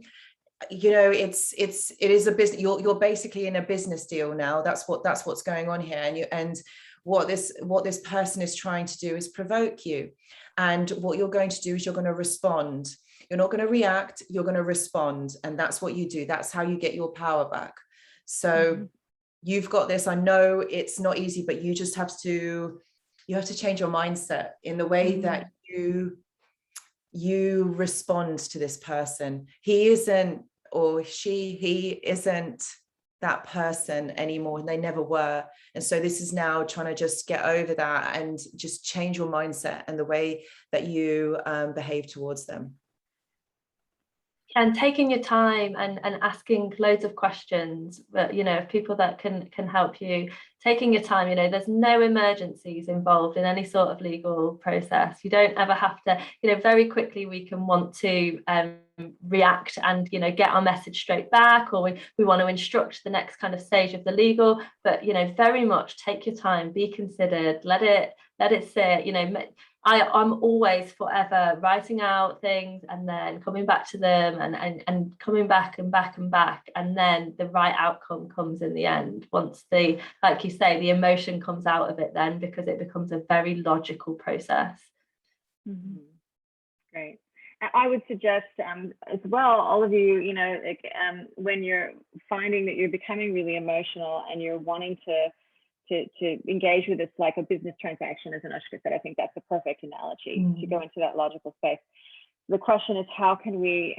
It is a business. You're basically in a business deal now. That's what's going on here. And what this person is trying to do is provoke you. And what you're going to do is you're going to respond. You're not going to react, you're going to respond. And that's what you do. That's how you get your power back. So you've got this. I know it's not easy, but you just have to change your mindset in the way that you respond to this person. He isn't, or he isn't that person anymore, and they never were. And so this is now trying to just get over that and just change your mindset and the way that you behave towards them. And taking your time and asking loads of questions, but people that can help you, taking your time. there's no emergencies involved in any sort of legal process. You don't ever have to, very quickly we can want to react and get our message straight back, or we want to instruct the next kind of stage of the legal, but very much take your time, be considered, let it sit. I'm always forever writing out things and then coming back to them and coming back and back and back, and then the right outcome comes in the end, once like you say, the emotion comes out of it, then, because it becomes a very logical process. Great. I would suggest as well, all of you, when you're finding that you're becoming really emotional and you're wanting to engage with this like a business transaction, as Anushka said, I think that's a perfect analogy to go into that logical space. The question is, how can we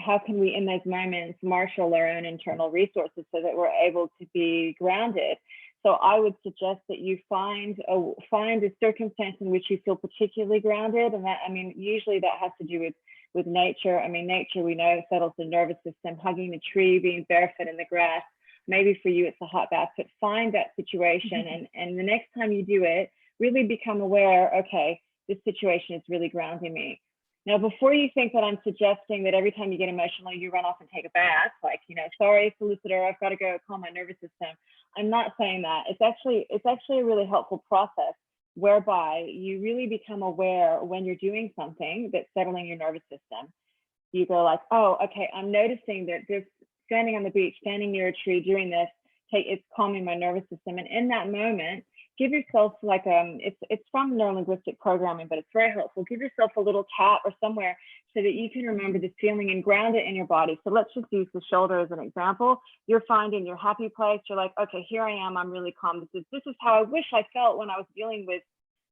in those moments marshal our own internal resources so that we're able to be grounded? So I would suggest that you find a circumstance in which you feel particularly grounded, and that, usually that has to do with nature. Nature, we know, settles the nervous system. Hugging the tree, being barefoot in the grass. Maybe for you it's a hot bath, but find that situation, and the next time you do it, really become aware, okay, this situation is really grounding me. Now, before you think that I'm suggesting that every time you get emotional, you run off and take a bath, like, sorry, solicitor, I've got to go calm my nervous system. I'm not saying that. It's actually a really helpful process whereby you really become aware when you're doing something that's settling your nervous system. You go like, oh, okay, I'm noticing that this standing on the beach, standing near a tree, doing this, it's calming my nervous system. And in that moment, give yourself like it's from neurolinguistic programming, but it's very helpful. Give yourself a little tap or somewhere so that you can remember this feeling and ground it in your body. So let's just use the shoulder as an example. You're finding your happy place. You're like, okay, here I am. I'm really calm. This is how I wish I felt when I was dealing with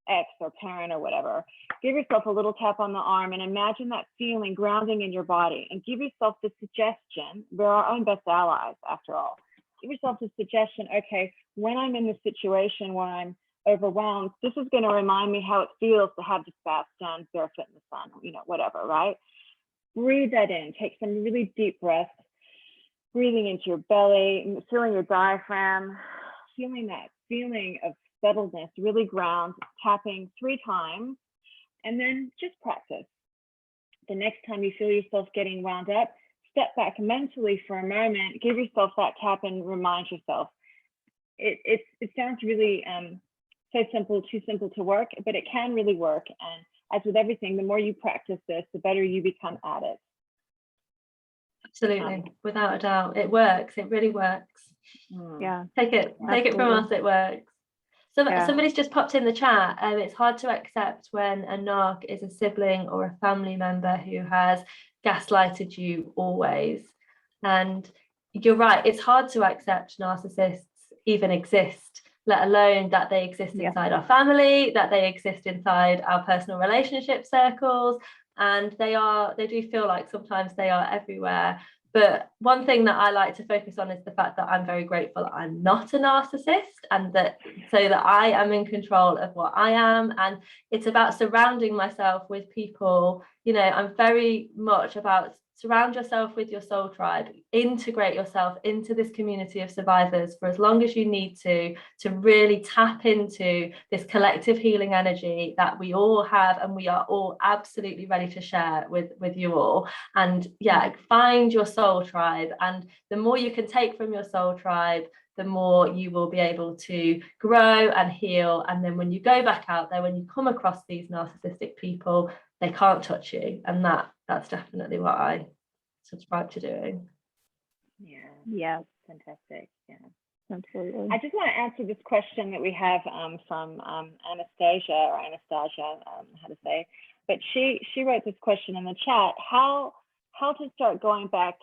ex or parent or whatever. Give yourself a little tap on the arm and imagine that feeling grounding in your body, and give yourself the suggestion. We're our own best allies, after all. Give yourself the suggestion, okay, when I'm in this situation where I'm overwhelmed, this is going to remind me how it feels to have this bath done barefoot in the sun, whatever, right? Breathe that in. Take some really deep breaths, breathing into your belly, feeling your diaphragm, feeling that feeling of settledness, really ground, tapping 3 times, and then just practice. The next time you feel yourself getting wound up, step back mentally for a moment, give yourself that tap and remind yourself. It sounds really so simple, too simple to work, but it can really work. And as with everything, the more you practice this, the better you become at it. Absolutely, without a doubt, it works. It really works. Yeah. Take it from us, it works. So somebody's just popped in the chat. It's hard to accept when a narc is a sibling or a family member who has gaslighted you always. And you're right, it's hard to accept narcissists even exist, let alone that they exist inside our family, that they exist inside our personal relationship circles. And they do feel like sometimes they are everywhere. But one thing that I like to focus on is the fact that I'm very grateful I'm not a narcissist, and that I am in control of what I am. And it's about surrounding myself with people, I'm very much about surround yourself with your soul tribe, integrate yourself into this community of survivors for as long as you need to really tap into this collective healing energy that we all have, and we are all absolutely ready to share with you all. And find your soul tribe, and the more you can take from your soul tribe, the more you will be able to grow and heal. And then when you go back out there, when you come across these narcissistic people, they can't touch you. And that's definitely what I subscribe to doing. Yeah, fantastic. Yeah, absolutely. I just want to answer this question that we have from Anastasia, how to say, but she wrote this question in the chat: how to start going back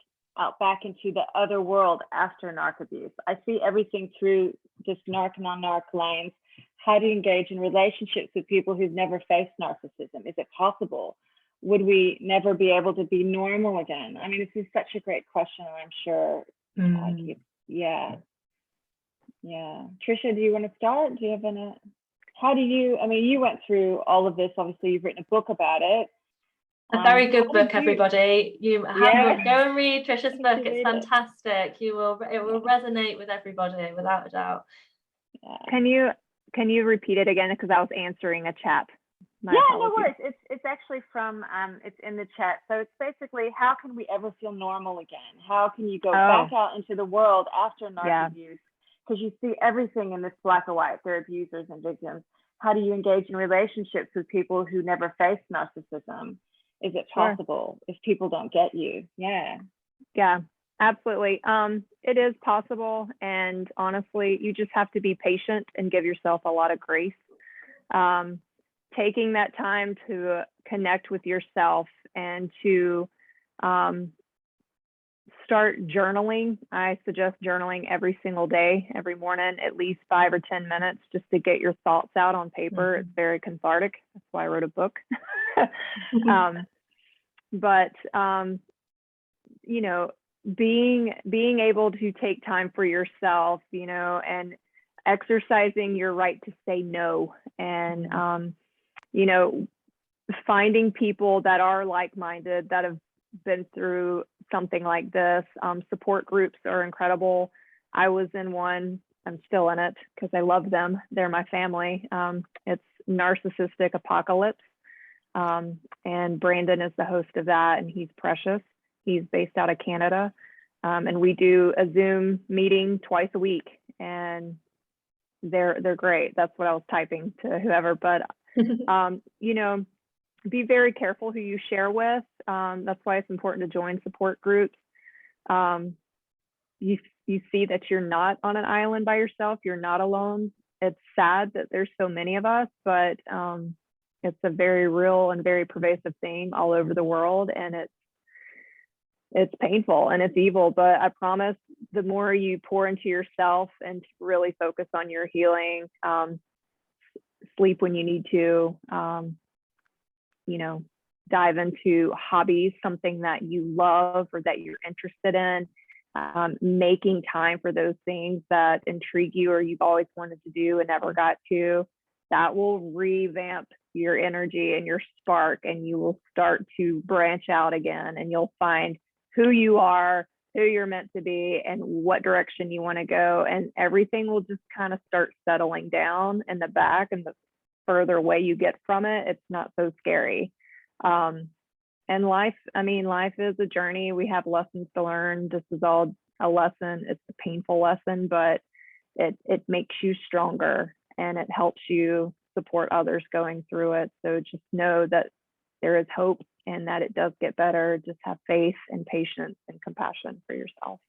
into the other world after narc abuse. I see everything through this narc non-narc lens. How do you engage in relationships with people who've never faced narcissism? Is it possible? Would we never be able to be normal again? I mean, this is such a great question, and I'm sure Trisha, do you want to start? Do you have you went through all of this, obviously you've written a book about it. A very good book, everybody. You have to go and read Trisha's book. It's fantastic. It will resonate with everybody, without a doubt. Can you repeat it again, because I was answering a chat? No worries. It's actually from it's in the chat. So it's basically, how can we ever feel normal again? How can you go back out into the world after narc abuse? Because you see everything in this black or white. They're abusers and victims. How do you engage in relationships with people who never faced narcissism? Is it possible if people don't get you? Yeah, absolutely. It is possible. And honestly, you just have to be patient and give yourself a lot of grace. Taking that time to connect with yourself and to start journaling. I suggest journaling every single day, every morning, at least 5 or 10 minutes, just to get your thoughts out on paper. It's very cathartic. That's why I wrote a book. Being able to take time for yourself, and exercising your right to say no, and finding people that are like-minded, that have been through something like this. Support groups are incredible. I was in one. I'm still in it because I love them. They're my family. It's Narcissistic Apocalypse. And Brandon is the host of that, and he's precious. He's based out of Canada. And we do a Zoom meeting twice a week, and they're great. That's what I was typing to whoever, but be very careful who you share with. That's why it's important to join support groups. You see that you're not on an island by yourself. You're not alone. It's sad that there's so many of us, but it's a very real and very pervasive thing all over the world, and it's painful and it's evil. But I promise, the more you pour into yourself and really focus on your healing, sleep when you need to, dive into hobbies, something that you love or that you're interested in, making time for those things that intrigue you or you've always wanted to do and never got to. That will revamp your energy and your spark, and you will start to branch out again, and you'll find who you are, who you're meant to be, and what direction you want to go. And everything will just kind of start settling down in the back, and the further away you get from it, it's not so scary. And life is a journey. We have lessons to learn. This is all a lesson. It's a painful lesson, but it makes you stronger, and it helps you support others going through it. So just know that there is hope and that it does get better. Just have faith and patience and compassion for yourself.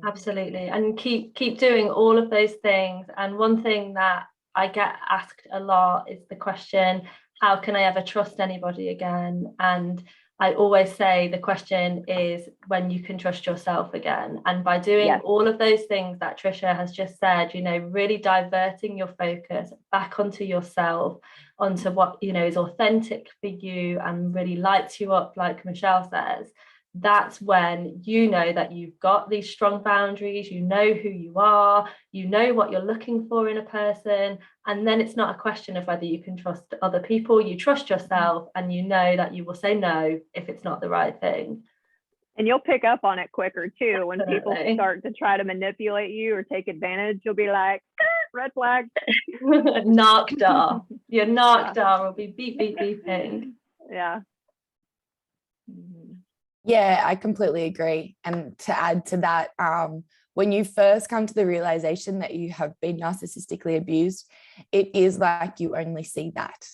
Absolutely. And keep doing all of those things. And one thing that I get asked a lot is the question, how can I ever trust anybody again? And I always say the question is when you can trust yourself again. And by doing all of those things that Trisha has just said, you know, really diverting your focus back onto yourself, onto what, you know, is authentic for you and really lights you up, like Michelle says, that's when you know that you've got these strong boundaries, you know who you are, you know what you're looking for in a person, and then it's not a question of whether you can trust other people. You trust yourself, and you know that you will say no if it's not the right thing. And you'll pick up on it quicker too. When people start to try to manipulate you or take advantage, you'll be like, red flag. Knocked off. You're knocked off. Will be beep, beep, beeping. Yeah. Yeah, I completely agree. And to add to that, when you first come to the realization that you have been narcissistically abused, it is like you only see that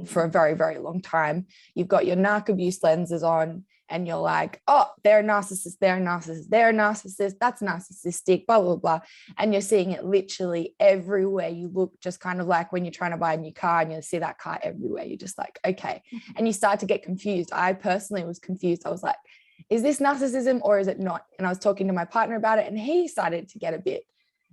for a very, very long time. You've got your narc abuse lenses on, and you're like, oh, they're a narcissist, they're a narcissist, they're a narcissist, that's narcissistic, blah, blah, blah. And you're seeing it literally everywhere you look, just kind of like when you're trying to buy a new car and you see that car everywhere, you're just like, okay. And you start to get confused. I personally was confused. I was like, is this narcissism or is it not? And I was talking to my partner about it, and he started to get a bit,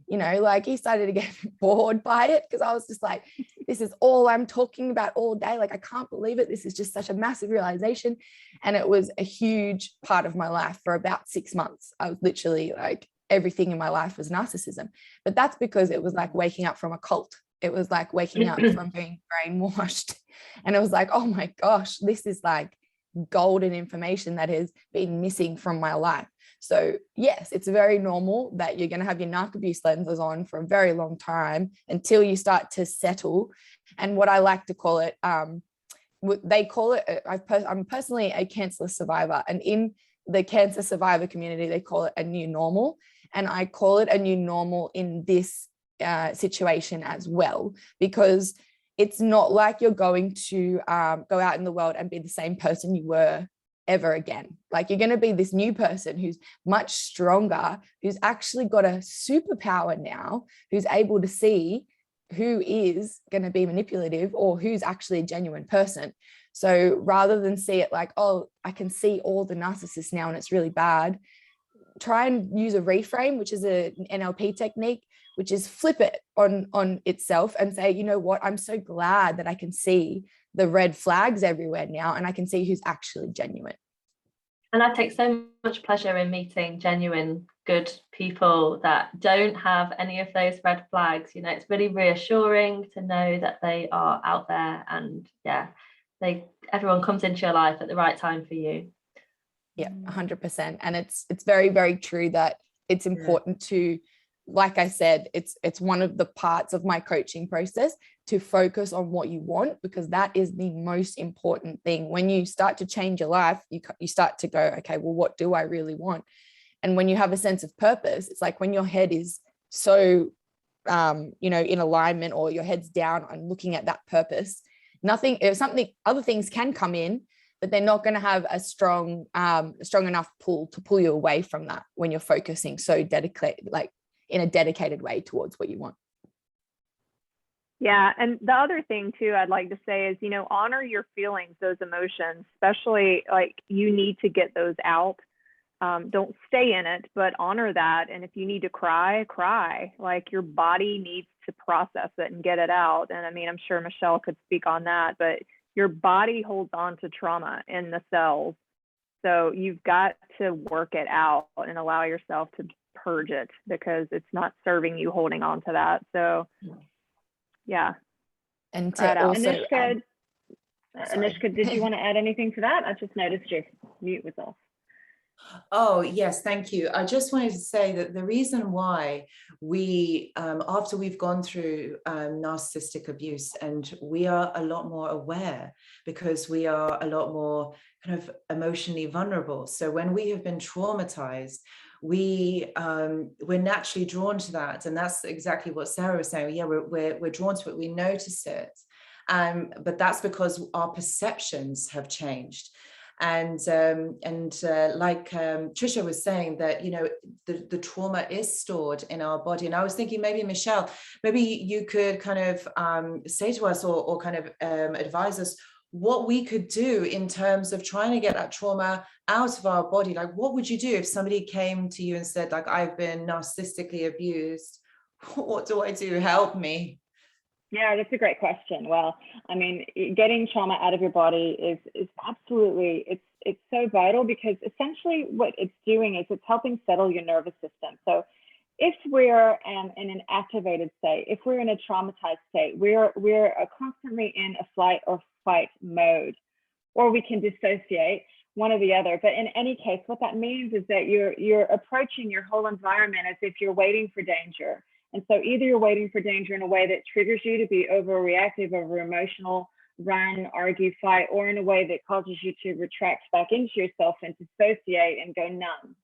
you know, like he started to get bored by it, because I was just like, this is all I'm talking about all day. Like, I can't believe it. This is just such a massive realization. And it was a huge part of my life for about 6 months. I was literally like, everything in my life was narcissism. But that's because it was like waking up from a cult. It was like waking up from being brainwashed. And it was like, oh my gosh, this is like golden information that has been missing from my life. So yes, it's very normal that you're going to have your narc abuse lenses on for a very long time until you start to settle. And what I like to call it, they call it, I'm personally a cancer survivor, and in the cancer survivor community, they call it a new normal. And I call it a new normal in this situation as well, because it's not like you're going to go out in the world and be the same person you were ever again. Like, you're going to be this new person who's much stronger, who's actually got a superpower now, who's able to see who is going to be manipulative or who's actually a genuine person. So rather than see it like, oh, I can see all the narcissists now and it's really bad, try and use a reframe, which is an NLP technique, which is flip it on itself and say, you know what, I'm so glad that I can see the red flags everywhere now, and I can see who's actually genuine. And I take so much pleasure in meeting genuine, good people that don't have any of those red flags. You know, it's really reassuring to know that they are out there, and everyone comes into your life at the right time for you. Yeah, 100%. And it's very, very true that it's important to, like I said, it's one of the parts of my coaching process to focus on what you want, because that is the most important thing. When you start to change your life, you start to go, okay, well, what do I really want? And when you have a sense of purpose, it's like when your head is so, in alignment, or your head's down and looking at that purpose, other things can come in, but they're not going to have a strong enough pull to pull you away from that when you're focusing so dedicated, like in a dedicated way towards what you want. Yeah. And the other thing too, I'd like to say is, honor your feelings, those emotions, especially like you need to get those out. Don't stay in it, but honor that. And if you need to cry, cry. Like, your body needs to process it and get it out. And I mean, I'm sure Michelle could speak on that, but your body holds on to trauma in the cells. So you've got to work it out and allow yourself to purge it, because it's not serving you holding on to that. So yeah. And to also Anishka, did you want to add anything to that? I just noticed your mute was off. Oh, yes, thank you. I just wanted to say that the reason why we, after we've gone through narcissistic abuse, and we are a lot more aware because we are a lot more kind of emotionally vulnerable. So when we have been traumatized, we're naturally drawn to that. And that's exactly what Sarah was saying. Yeah, we're drawn to it. We notice it. But that's because our perceptions have changed. And like Trisha was saying, that, you know, the trauma is stored in our body. And I was thinking, maybe Michelle, maybe you could kind of say to us, or kind of advise us what we could do in terms of trying to get that trauma out of our body. Like, what would you do if somebody came to you and said, like, I've been narcissistically abused? What do I do? Help me. Yeah, that's a great question. Well, I mean, getting trauma out of your body is absolutely, it's so vital, because essentially what it's doing is it's helping settle your nervous system. So if we're in an activated state, if we're in a traumatized state, we're constantly in a flight or fight mode, or we can dissociate, one or the other. But in any case, what that means is that you're approaching your whole environment as if you're waiting for danger. And so either you're waiting for danger in a way that triggers you to be overreactive, over emotional, run, argue, fight, or in a way that causes you to retract back into yourself and dissociate and go numb.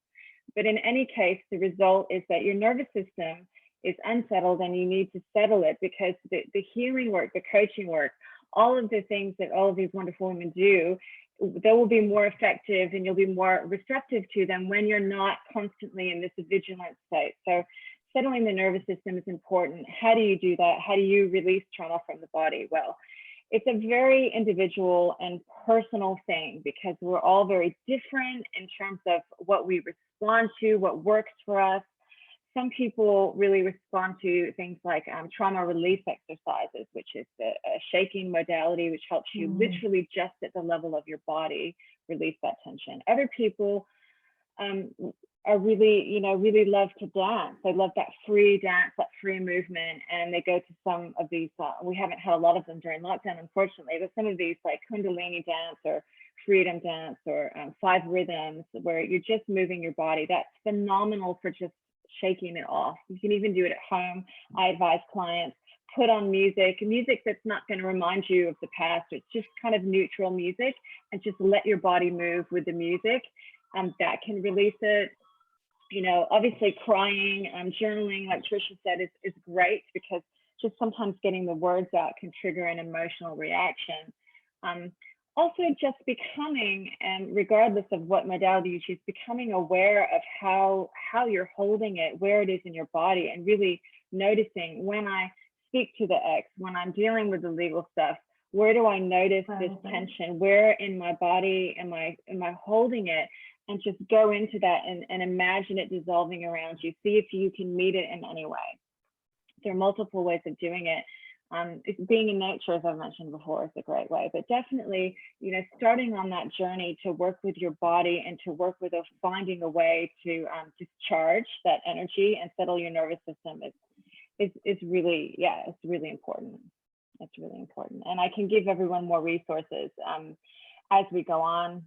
But in any case, the result is that your nervous system is unsettled, and you need to settle it, because the healing work, the coaching work, all of the things that all of these wonderful women do, they will be more effective, and you'll be more receptive to them when you're not constantly in this vigilant state. So settling the nervous system is important. How do you do that? How do you release trauma from the body? Well, it's a very individual and personal thing, because we're all very different in terms of what we respond to, what works for us. Some people really respond to things like trauma release exercises, which is a shaking modality, which helps you literally just at the level of your body release that tension. Other people are really, really love to dance. They love that free dance, that free movement, and they go to some of these. We haven't had a lot of them during lockdown, unfortunately, but some of these like Kundalini dance or freedom dance or 5 rhythms, where you're just moving your body. That's phenomenal for just shaking it off. You can even do it at home. I advise clients, put on music that's not going to remind you of the past. It's just kind of neutral music, and just let your body move with the music. That can release it. Obviously crying, journaling, like Trisha said, is great, because just sometimes getting the words out can trigger an emotional reaction. Also, just becoming, and regardless of what modality you choose, becoming aware of how you're holding it, where it is in your body, and really noticing, when I speak to the ex, when I'm dealing with the legal stuff, where do I notice this tension? Where in my body am I holding it? And just go into that and imagine it dissolving around you. See if you can meet it in any way. There are multiple ways of doing it. Being in nature, as I've mentioned before, is a great way. But definitely, starting on that journey to work with your body, and to work with finding a way to discharge that energy and settle your nervous system is really, it's really important. It's really important. And I can give everyone more resources as we go on.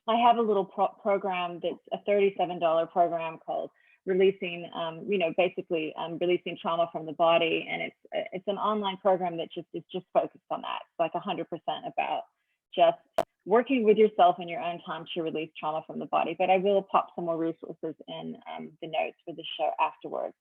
I have a little program that's a $37 program called Releasing, basically releasing trauma from the body, and it's an online program that is just focused on that. It's like 100% about just working with yourself in your own time to release trauma from the body. But I will pop some more resources in the notes for the show afterwards.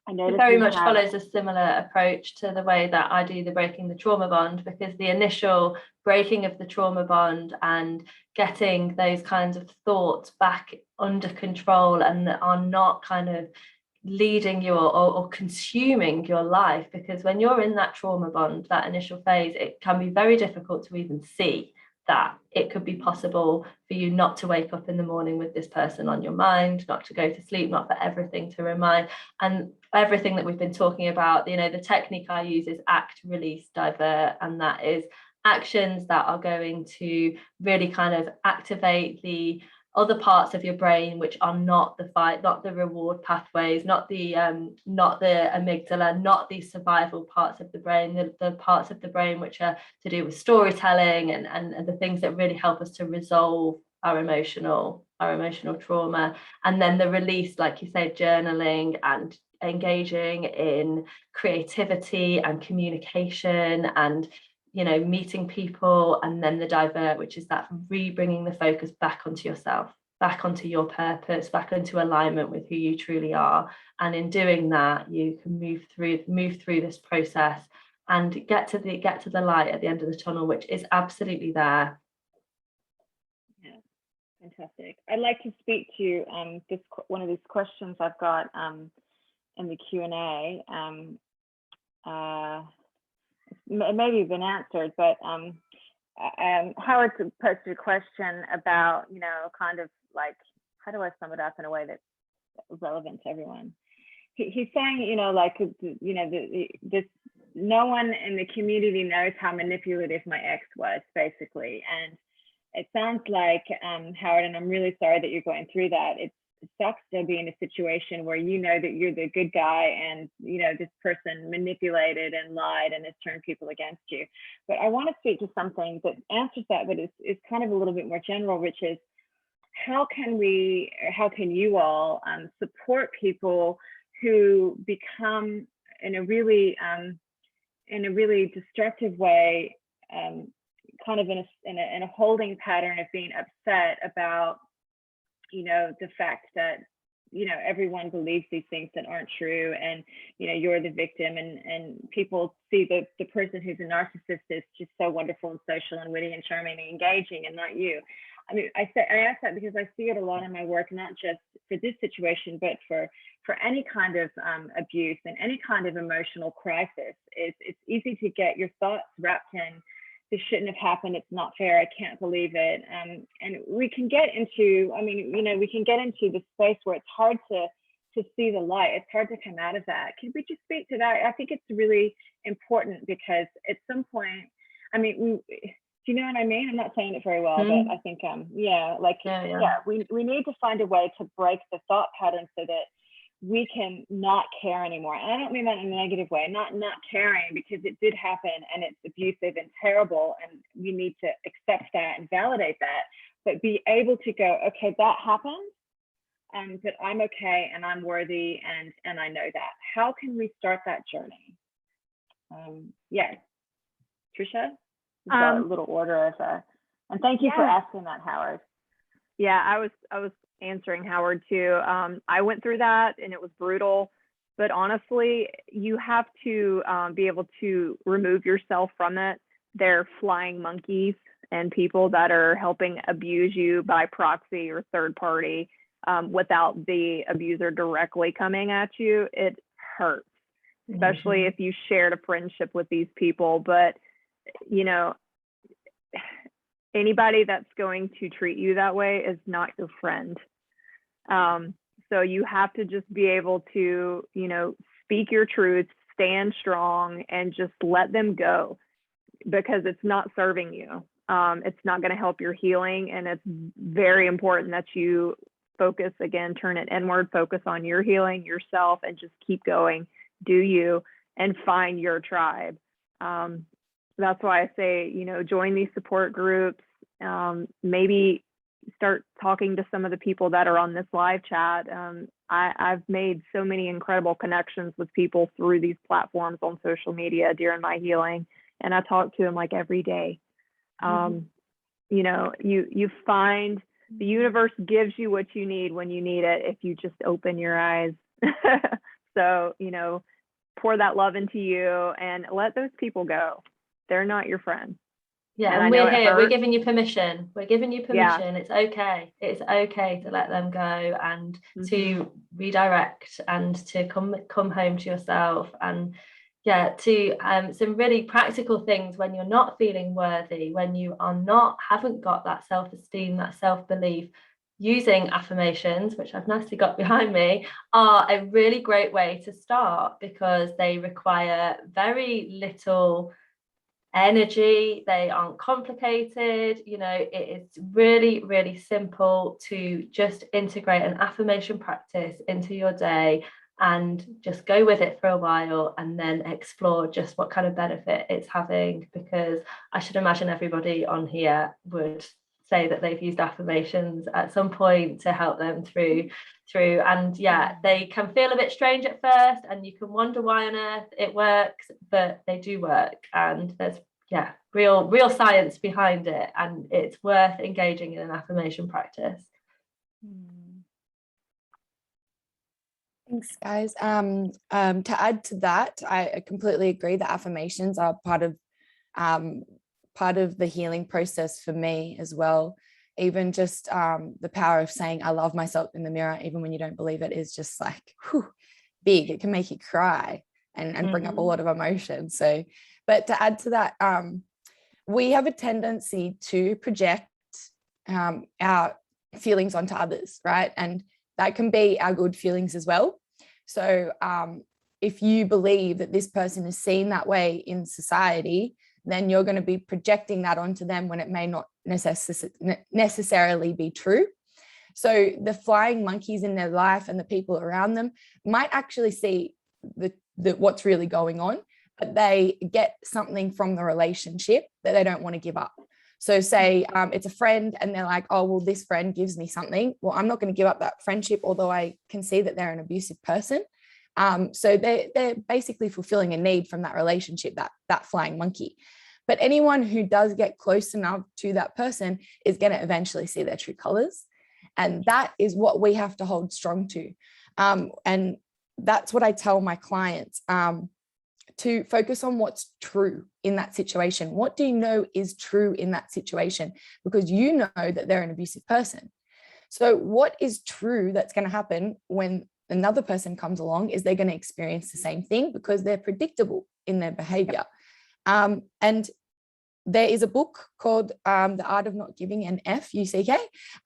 It very much follows a similar approach to the way that I do the breaking the trauma bond, because the initial breaking of the trauma bond and getting those kinds of thoughts back under control, and that are not kind of leading you or consuming your life, because when you're in that trauma bond, that initial phase, it can be very difficult to even see that it could be possible for you not to wake up in the morning with this person on your mind, not to go to sleep, not for everything to remind. And everything that we've been talking about, the technique I use is act, release, divert, and that is actions that are going to really kind of activate the other parts of your brain, which are not the fight, not the reward pathways, not the amygdala, not the survival parts of the brain, the parts of the brain which are to do with storytelling and the things that really help us to resolve our emotional trauma. And then the release, like you said, journaling and engaging in creativity and communication and, you know, meeting people. And then the divert, which is that bringing the focus back onto yourself, back onto your purpose, back into alignment with who you truly are. And in doing that, you can move through this process and get to the light at the end of the tunnel, which is absolutely there. Yeah, fantastic. I'd like to speak to one of these questions I've got in the Q&A. It maybe been answered, but Howard posted a question about, you know, kind of like, how do I sum it up in a way that's relevant to everyone? He's saying, you know, like, you know, this, no one in the community knows how manipulative my ex was, basically. And it sounds like, Howard, and I'm really sorry that you're going through that. It sucks to be in a situation where you know that you're the good guy and, you know, this person manipulated and lied and has turned people against you. But I want to speak to something that answers that, but it's kind of a little bit more general, which is, how can you all support people who become in a really destructive way, kind of in a holding pattern of being upset about, you know, the fact that, you know, everyone believes these things that aren't true, and, you know, you're the victim, and people see the person who's a narcissist is just so wonderful and social and witty and charming and engaging, and not you. I mean, I ask that because I see it a lot in my work, not just for this situation, but for any kind of abuse and any kind of emotional crisis. It's easy to get your thoughts wrapped in, this shouldn't have happened, it's not fair, I can't believe it. And we can get into, I mean, you know, we can get into the space where it's hard to see the light. It's hard to come out of that. Could we just speak to that? I think it's really important, because at some point, I mean, do you know what I mean? I'm not saying it very well, but I think, we need to find a way to break the thought pattern so that we can not care anymore. And I don't mean that in a negative way, not caring, because it did happen and it's abusive and terrible, and we need to accept that and validate that, but be able to go, okay, that happened, but I'm okay and I'm worthy, and I know that. How can we start that journey? Trisha? A little order of and thank you for asking that, Howard. Yeah, I was answering Howard too. I went through that and it was brutal, but honestly, you have to be able to remove yourself from it. They're flying monkeys and people that are helping abuse you by proxy or third party without the abuser directly coming at you. It hurts, especially if you shared a friendship with these people. But you know, anybody that's going to treat you that way is not your friend. So you have to just be able to, you know, speak your truth, stand strong, and just let them go, because it's not serving you. It's not going to help your healing. And it's very important that you focus, again, turn it inward, focus on your healing, yourself, and just keep going, do you, and find your tribe. That's why I say, you know, join these support groups, maybe start talking to some of the people that are on this live chat. I've made so many incredible connections with people through these platforms on social media during my healing, and I talk to them like every day. You know, you find the universe gives you what you need when you need it, if you just open your eyes. So, you know, pour that love into you and let those people go. They're not your friend. Yeah, and we're here. We're giving you permission. We're giving you permission. Yeah. It's okay. It's okay to let them go and to redirect and to come home to yourself, and to some really practical things when you're not feeling worthy, when you haven't got that self-esteem, that self-belief. Using affirmations, which I've nicely got behind me, are a really great way to start, because they require very little energy. They aren't complicated. You know, it is really, really simple to just integrate an affirmation practice into your day and just go with it for a while, and then explore just what kind of benefit it's having, because I should imagine everybody on here would say that they've used affirmations at some point to help them through. And yeah, they can feel a bit strange at first, and you can wonder why on earth it works, but they do work, and there's real science behind it, and it's worth engaging in an affirmation practice. Thanks, guys. To add to that, I completely agree that affirmations are part of the healing process for me as well. Even just the power of saying I love myself in the mirror, even when you don't believe it, is just like big. It can make you cry and bring up a lot of emotion. So, but to add to that, we have a tendency to project our feelings onto others, right? And that can be our good feelings as well. So if you believe that this person is seen that way in society, then you're going to be projecting that onto them when it may not necessarily be true. So the flying monkeys in their life and the people around them might actually see what's really going on, but they get something from the relationship that they don't want to give up. So say it's a friend and they're like, oh, well, this friend gives me something. Well, I'm not going to give up that friendship, although I can see that they're an abusive person. So they're basically fulfilling a need from that relationship, that flying monkey. But anyone who does get close enough to that person is going to eventually see their true colors. And that is what we have to hold strong to. And that's what I tell my clients, to focus on what's true in that situation. What do you know is true in that situation? Because you know that they're an abusive person. So what is true that's going to happen when another person comes along is they're going to experience the same thing, because they're predictable in their behavior. And there is a book called The Art of Not Giving an F, UCK.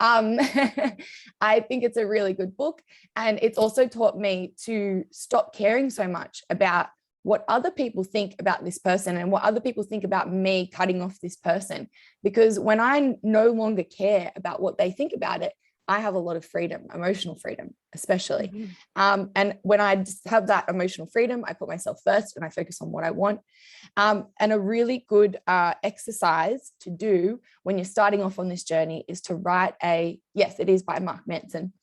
I think it's a really good book. And it's also taught me to stop caring so much about what other people think about this person and what other people think about me cutting off this person. Because when I no longer care about what they think about it, I have a lot of freedom, emotional freedom, especially. And when I just have that emotional freedom, I put myself first and I focus on what I want. And a really good exercise to do when you're starting off on this journey is to write yes, it is by Mark Manson,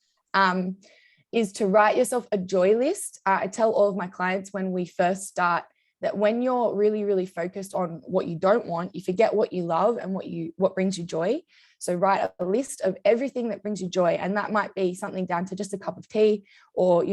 is to write yourself a joy list. I tell all of my clients when we first start that when you're really, really focused on what you don't want, you forget what you love and what brings you joy. So write a list of everything that brings you joy. And that might be something down to just a cup of tea, or,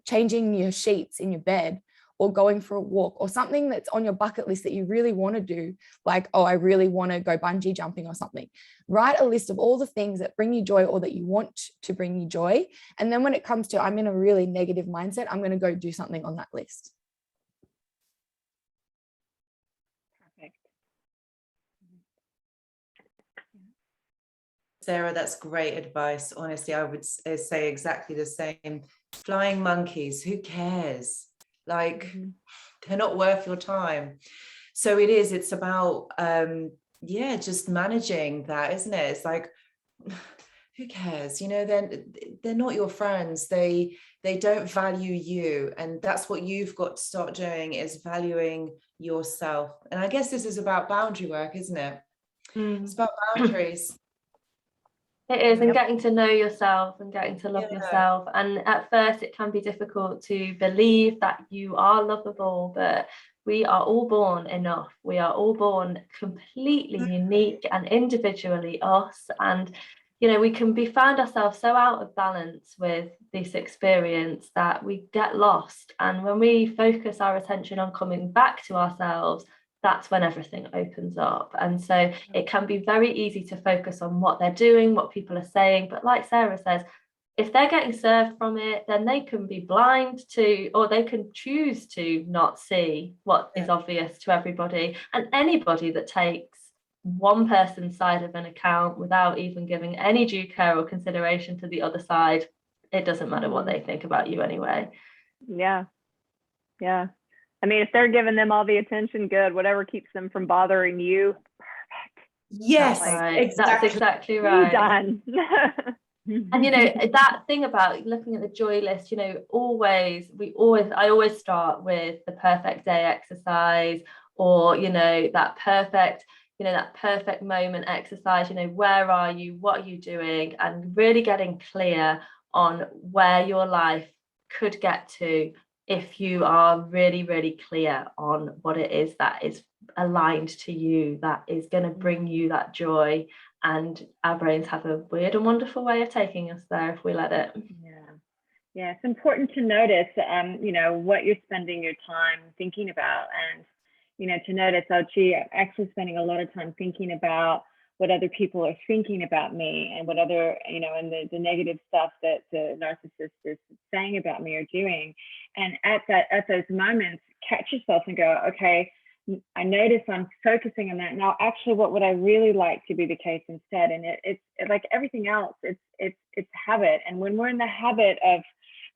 changing your sheets in your bed, or going for a walk, or something that's on your bucket list that you really want to do. Like, oh, I really want to go bungee jumping or something. Write a list of all the things that bring you joy or that you want to bring you joy. And then when it comes to, I'm in a really negative mindset, I'm going to go do something on that list. Sarah, that's great advice. Honestly, I would say exactly the same. Flying monkeys, who cares? Like, they're not worth your time. So it's about, just managing that, isn't it? It's like, who cares? Then they're not your friends. They don't value you. And that's what you've got to start doing, is valuing yourself. And I guess this is about boundary work, isn't it? It's about boundaries. It is, and getting to know yourself and getting to love yourself. And at first it can be difficult to believe that you are lovable, but we are all born enough. We are all born completely unique and individually us. And, we can find ourselves so out of balance with this experience that we get lost. And when we focus our attention on coming back to ourselves, that's when everything opens up. And so it can be very easy to focus on what they're doing, what people are saying. But like Sarah says, if they're getting served from it, then they can be blind to, or they can choose to not see what is obvious to everybody. And anybody that takes one person's side of an account without even giving any due care or consideration to the other side, it doesn't matter what they think about you anyway. Yeah. I mean, if they're giving them all the attention, good. Whatever keeps them from bothering you, perfect. Yes, exactly. That's exactly right. Done. And that thing about looking at the joy list, I always start with the perfect day exercise, or that perfect that perfect moment exercise, where are you, what are you doing, and really getting clear on where your life could get to if you are really, really clear on what it is that is aligned to you, that is going to bring you that joy. And our brains have a weird and wonderful way of taking us there if we let it. Yeah, it's important to notice, what you're spending your time thinking about, and, to notice, oh, gee, I'm actually spending a lot of time thinking about what other people are thinking about me, and what other, and the negative stuff that the narcissist is saying about me or doing. And at those moments, catch yourself and go, okay, I notice I'm focusing on that. Now, actually, what would I really like to be the case instead? And it's like everything else, it's habit. And when we're in the habit of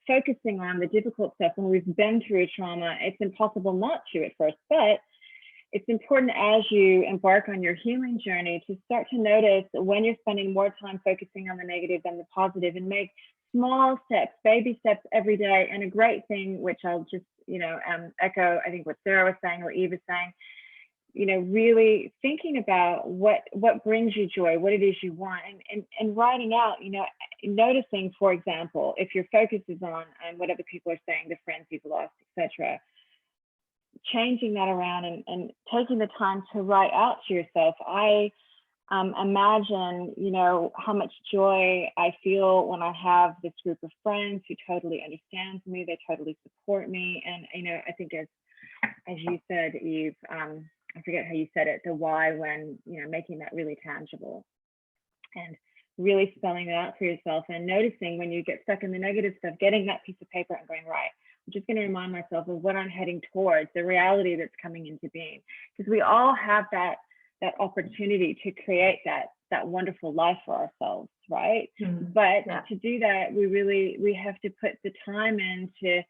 focusing on the difficult stuff, when we've been through a trauma, it's impossible not to at first. But it's important as you embark on your healing journey to start to notice when you're spending more time focusing on the negative than the positive, and make small steps, baby steps every day. And a great thing, which I'll just, echo, I think what Sarah was saying or Eve was saying, really thinking about what brings you joy, what it is you want, and writing out, noticing, for example, if your focus is on what other people are saying, the friends you've lost, etc., changing that around and taking the time to write out to yourself. I imagine, how much joy I feel when I have this group of friends who totally understands me, they totally support me. And, I think as you said, Eve, I forget how you said it, the why, when, making that really tangible and really spelling it out for yourself, and noticing when you get stuck in the negative stuff, getting that piece of paper and going, right, I'm just going to remind myself of what I'm heading towards, the reality that's coming into being, because we all have that opportunity to create that wonderful life for ourselves, right? But to do that, we have to put the time in to,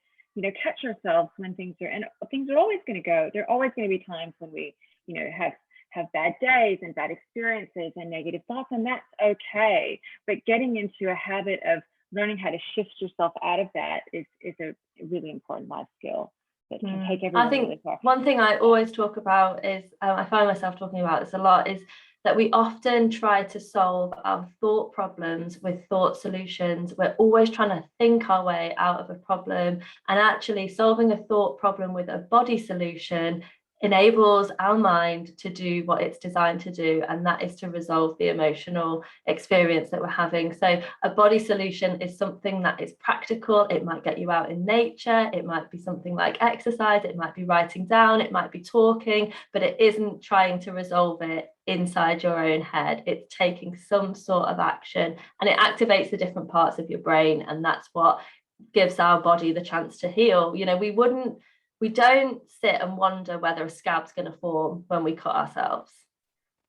catch ourselves when things are always going to go. There are always going to be times when we, have bad days and bad experiences and negative thoughts, and that's okay. But getting into a habit of learning how to shift yourself out of that is a really important life skill that can take everyone. I think really far. One thing I always talk about is, I find myself talking about this a lot, is that we often try to solve our thought problems with thought solutions. We're always trying to think our way out of a problem, and actually solving a thought problem with a body solution enables our mind to do what it's designed to do, and that is to resolve the emotional experience that we're having. So a body solution is something that is practical. It might get you out in nature, it might be something like exercise, it might be writing down, it might be talking, but it isn't trying to resolve it inside your own head. It's taking some sort of action, and it activates the different parts of your brain, and that's what gives our body the chance to heal. We don't sit and wonder whether a scab's going to form when we cut ourselves.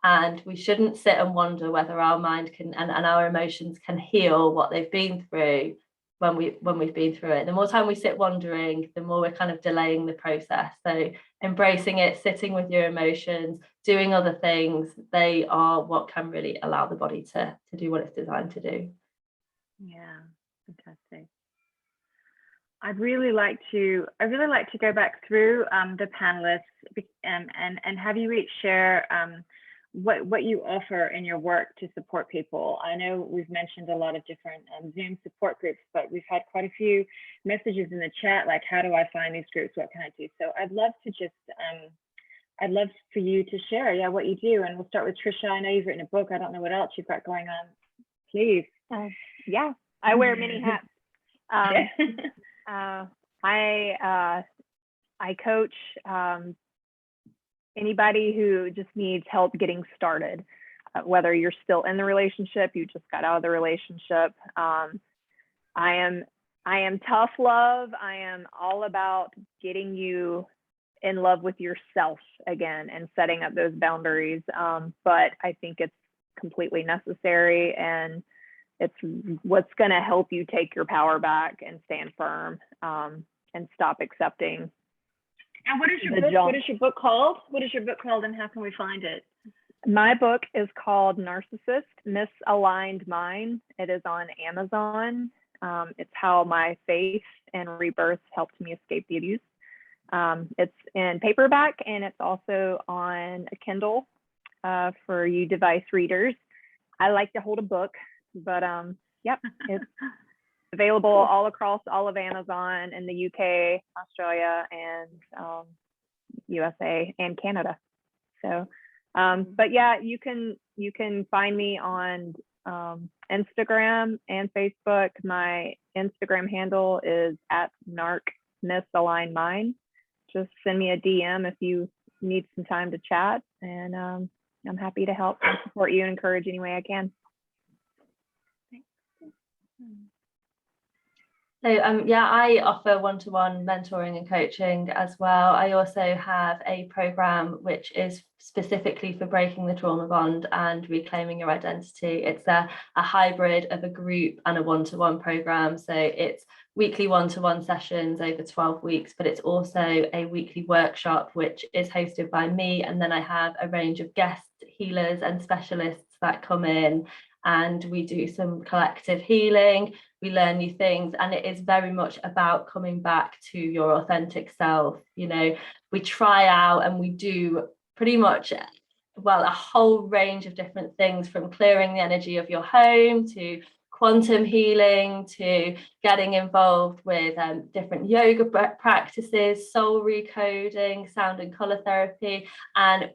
And we shouldn't sit and wonder whether our mind can and our emotions can heal what they've been through when we've been through it. The more time we sit wondering, the more we're kind of delaying the process. So embracing it, sitting with your emotions, doing other things, they are what can really allow the body to do what it's designed to do. Yeah, fantastic. I'd really like to go back through the panelists and have you each share what you offer in your work to support people. I know we've mentioned a lot of different Zoom support groups, but we've had quite a few messages in the chat, like, how do I find these groups? What can I do? So I'd love for you to share, what you do. And we'll start with Trisha. I know you've written a book. I don't know what else you've got going on. Please. Yeah, I wear many hats. I coach anybody who just needs help getting started, whether you're still in the relationship, you just got out of the relationship. I am tough love. I am all about getting you in love with yourself again and setting up those boundaries. But I think it's completely necessary, and it's what's going to help you take your power back and stand firm and stop accepting. And what is your book? What is your book called? What is your book called, and how can we find it? My book is called Narcissist, Misaligned Mind. It is on Amazon. It's how my faith and rebirth helped me escape the abuse. It's in paperback, and it's also on a Kindle. for you device readers. I like to hold a book, but yep, it's available all across all of Amazon in the UK, Australia, and USA and Canada. So, but yeah, you can find me on Instagram and Facebook. My Instagram handle is @narc_misalignedmind. Just send me a DM if you need some time to chat, and I'm happy to help and support you and encourage any way I can. So yeah, I offer one-to-one mentoring and coaching as well. I also have a program which is specifically for breaking the trauma bond and reclaiming your identity. It's a hybrid of a group and a one-to-one program. So it's weekly one-to-one sessions over 12 weeks, but it's also a weekly workshop which is hosted by me. And then I have a range of guest healers and specialists that come in, and we do some collective healing. We learn new things, and it is very much about coming back to your authentic self. You know, we try out and we do pretty much, well, a whole range of different things, from clearing the energy of your home to quantum healing to getting involved with different yoga practices, soul recoding, sound and color therapy. And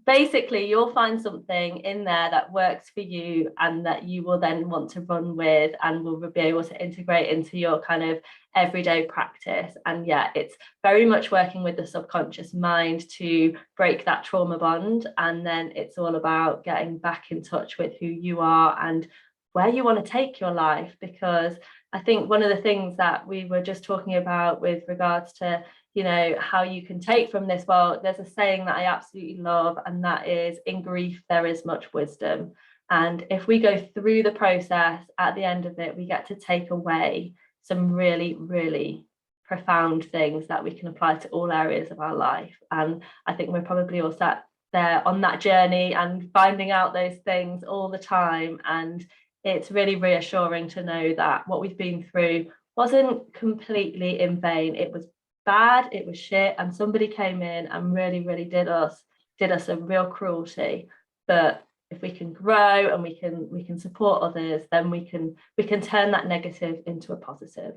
basically, you'll find something in there that works for you and that you will then want to run with and will be able to integrate into your kind of everyday practice. And yeah, it's very much working with the subconscious mind to break that trauma bond. And then it's all about getting back in touch with who you are and where you want to take your life. Because I think one of the things that we were just talking about with regards to, you know, how you can take from this, well, there's a saying that I absolutely love, and that is, in grief there is much wisdom. And if we go through the process, at the end of it, we get to take away some really, really profound things that we can apply to all areas of our life. And I think we're probably all sat there on that journey and finding out those things all the time. And it's really reassuring to know that what we've been through wasn't completely in vain. It was bad, it was shit, and somebody came in and really did us a real cruelty. But if we can grow and we can support others, then we can turn that negative into a positive.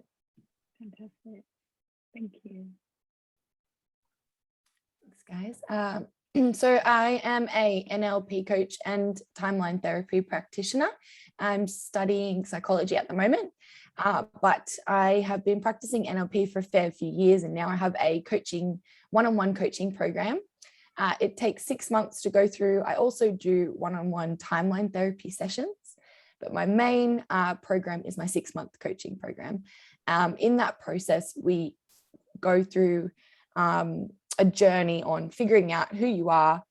Fantastic. Thank you. Thanks, guys. So I am a NLP coach and timeline therapy practitioner. I'm studying psychology at the moment. But I have been practicing NLP for a fair few years, and now I have a one-on-one coaching program. It takes 6 months to go through. I also do one-on-one timeline therapy sessions, but my main program is my 6-month coaching program. In that process, we go through a journey on figuring out who you are,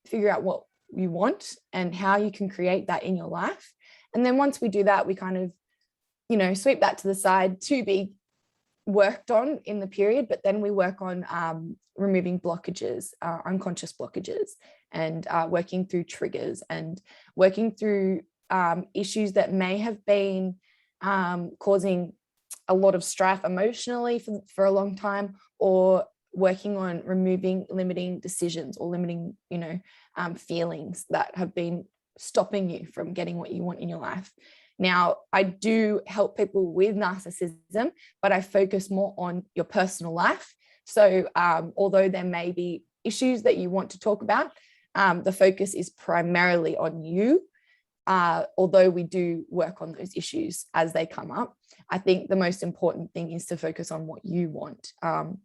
figure out what you want and how you can create that in your life. And then once we do that, we kind of, you know, sweep that to the side to be worked on in the period, but then we work on removing blockages, unconscious blockages, and working through triggers and working through issues that may have been causing a lot of strife emotionally for a long time, or working on removing limiting decisions or limiting, you know, feelings that have been stopping you from getting what you want in your life. Now, I do help people with narcissism, but I focus more on your personal life. So although there may be issues that you want to talk about, the focus is primarily on you. Although we do work on those issues as they come up, I think the most important thing is to focus on what you want,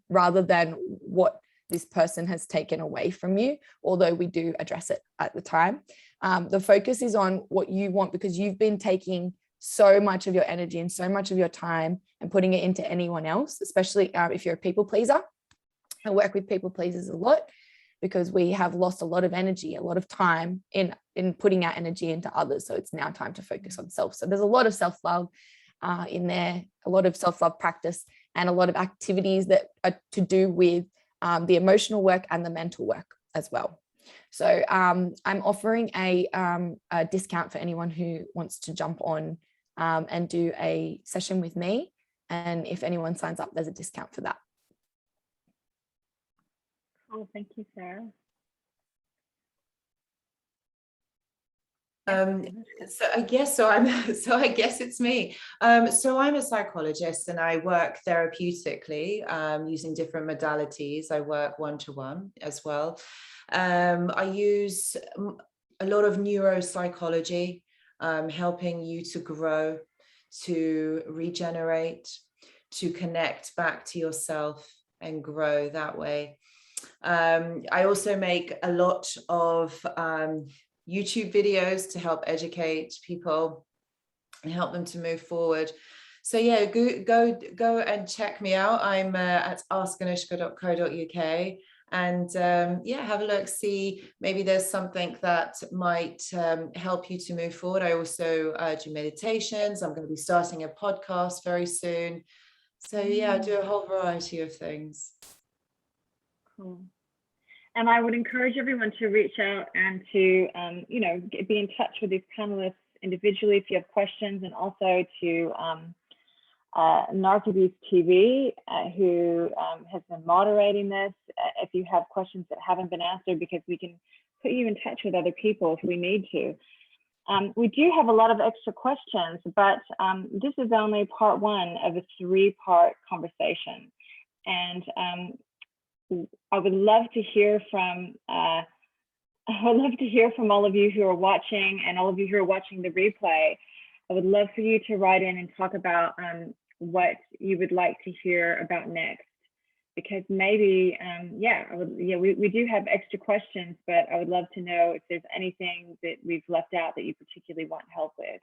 rather than what this person has taken away from you, although we do address it at the time. The focus is on what you want, because you've been taking so much of your energy and so much of your time and putting it into anyone else, especially if you're a people pleaser. I work with people pleasers a lot because we have lost a lot of energy, a lot of time in putting our energy into others. So it's now time to focus on self. So there's a lot of self-love in there, a lot of self-love practice, and a lot of activities that are to do with the emotional work and the mental work as well. So I'm offering a discount for anyone who wants to jump on and do a session with me. And if anyone signs up, there's a discount for that. Oh, thank you, Sarah. So I guess so I guess it's me. So I'm a psychologist and I work therapeutically using different modalities. I work one-to-one as well. I use a lot of neuropsychology, helping you to grow, to regenerate, to connect back to yourself and grow that way. I also make a lot of YouTube videos to help educate people and help them to move forward. So yeah, go and check me out. I'm at askanushka.co.uk, and yeah, have a look, see maybe there's something that might help you to move forward. I also do meditations. I'm going to be starting a podcast very soon. So yeah, I do a whole variety of things. Cool. And I would encourage everyone to reach out and to, be in touch with these panelists individually if you have questions, and also to Narcissism TV, who has been moderating this. If you have questions that haven't been answered, because we can put you in touch with other people if we need to. We do have a lot of extra questions, but this is only part one of a 3-part conversation. And I would love to hear from all of you who are watching, and all of you who are watching the replay. I would love for you to write in and talk about what you would like to hear about next, because maybe, we do have extra questions, but I would love to know if there's anything that we've left out that you particularly want help with.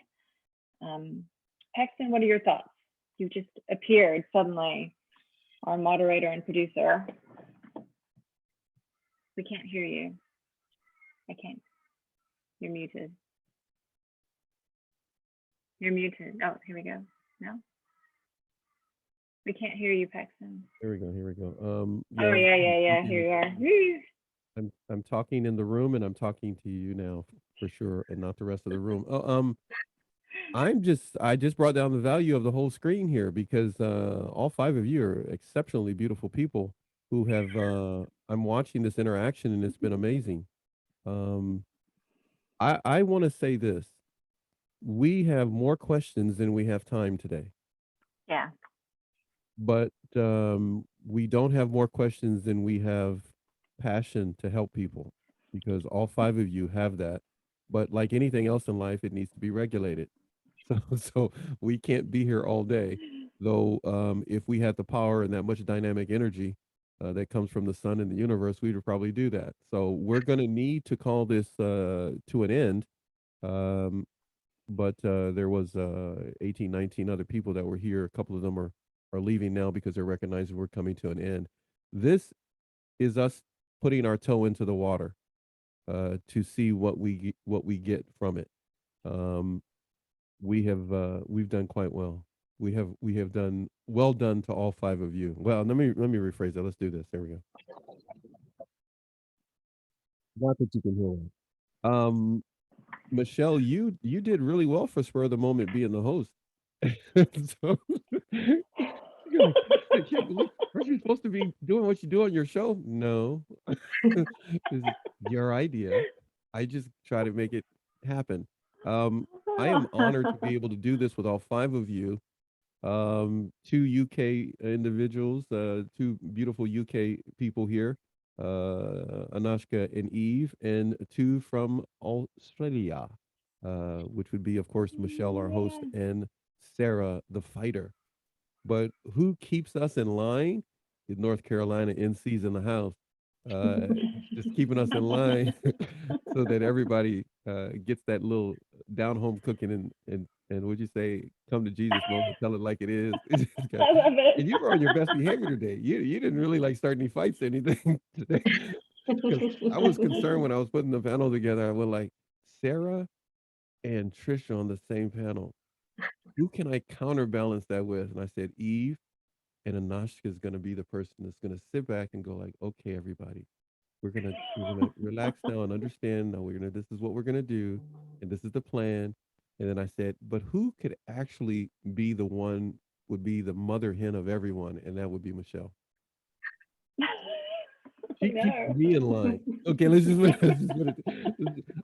Paxton, what are your thoughts? You just appeared suddenly, our moderator and producer. We can't hear you. I can't. You're muted. You're muted. Oh, here we go. No? We can't hear you, Paxton. Here we go. Oh, yeah. Here you are. I'm talking in the room, and I'm talking to you now for sure, and not the rest of the room. I just brought down the value of the whole screen here, because all 5 of you are exceptionally beautiful people who have, I'm watching this interaction, and it's been amazing. I want to say this. We have more questions than we have time today. Yeah. But we don't have more questions than we have passion to help people, because all 5 of you have that. But like anything else in life, it needs to be regulated. So we can't be here all day, though. If we had the power and that much dynamic energy that comes from the sun and the universe, we would probably do that. So we're going to need to call this to an end. But there was 18, 19 other people that were here. A couple of them are leaving now because they're recognizing we're coming to an end. This is us putting our toe into the water to see what we get from it. We've done quite well. We have done well done to all 5 of you. Well, let me rephrase that. Let's do this. There we go. Not that you can hear it. Michelle, you did really well for spur of the moment being the host. So, I can't believe, aren't you supposed to be doing what you do on your show? No, this is your idea. I just try to make it happen. I am honored to be able to do this with all 5 of you. 2 UK individuals, 2 beautiful UK people here, Anashka and Eve, and 2 from Australia, which would be, of course, Michelle, our host, and Sarah, the fighter. But who keeps us in line? Is North Carolina NC's in the house, just keeping us in line so that everybody gets that little down home cooking and would you say, come to Jesus moment, tell it like it is. I love it. And you were on your best behavior today. You didn't really like start any fights or anything today. Because I was concerned when I was putting the panel together. I was like, Sarah and Trisha on the same panel. Who can I counterbalance that with? And I said, Eve, and Anashka is going to be the person that's going to sit back and go like, okay, everybody, we're gonna relax now and understand. Now this is what we're gonna do, and this is the plan. And then I said, but who could actually be the one, would be the mother hen of everyone, and that would be Michelle. She keeps me in line. Okay, let's just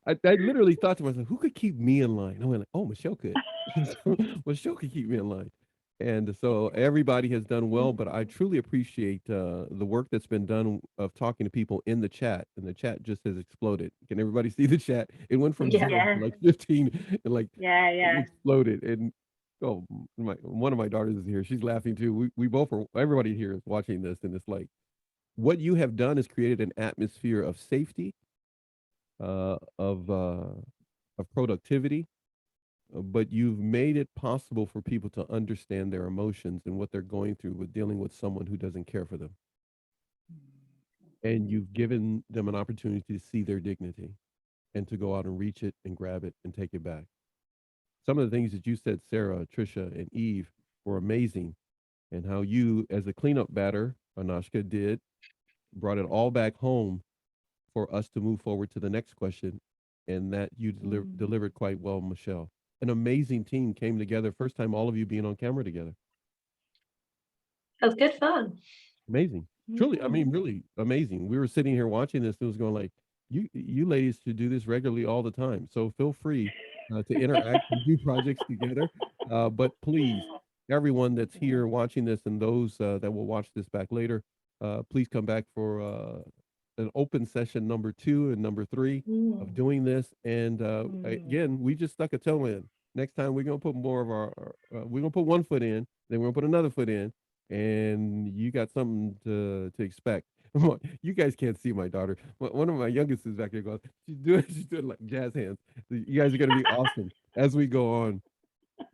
I literally thought to myself, who could keep me in line? I went like, oh, Michelle could. So, Michelle could keep me in line. And so everybody has done well, but I truly appreciate the work that's been done of talking to people in the chat. And the chat just has exploded. Can everybody see the chat? It went from 0 to like 15 and like it exploded. And oh, one of my daughters is here. She's laughing too. We both are, everybody here is watching this, and it's like, what you have done is created an atmosphere of safety, of productivity, but you've made it possible for people to understand their emotions and what they're going through with dealing with someone who doesn't care for them. And you've given them an opportunity to see their dignity and to go out and reach it and grab it and take it back. Some of the things that you said, Sarah, Trisha, and Eve, were amazing. And how you, as a cleanup batter, Anashka, brought it all back home for us to move forward to the next question, and that you delivered quite well, Michelle. An amazing team came together. First time all of you being on camera together. It was good fun. Amazing. Truly, I mean, really amazing. We were sitting here watching this and it was going like, you ladies should do this regularly all the time. So feel free to interact and do projects together. But please, everyone that's here watching this and those that will watch this back later, please come back for an open session number 2 and number 3 of doing this. And again, we just stuck a toe in. Next time we're gonna put more of we're gonna put one foot in, then we're gonna put another foot in, and you got something to expect. You guys can't see my daughter. One of my youngest is back there going, she's doing like jazz hands. You guys are gonna be awesome as we go on.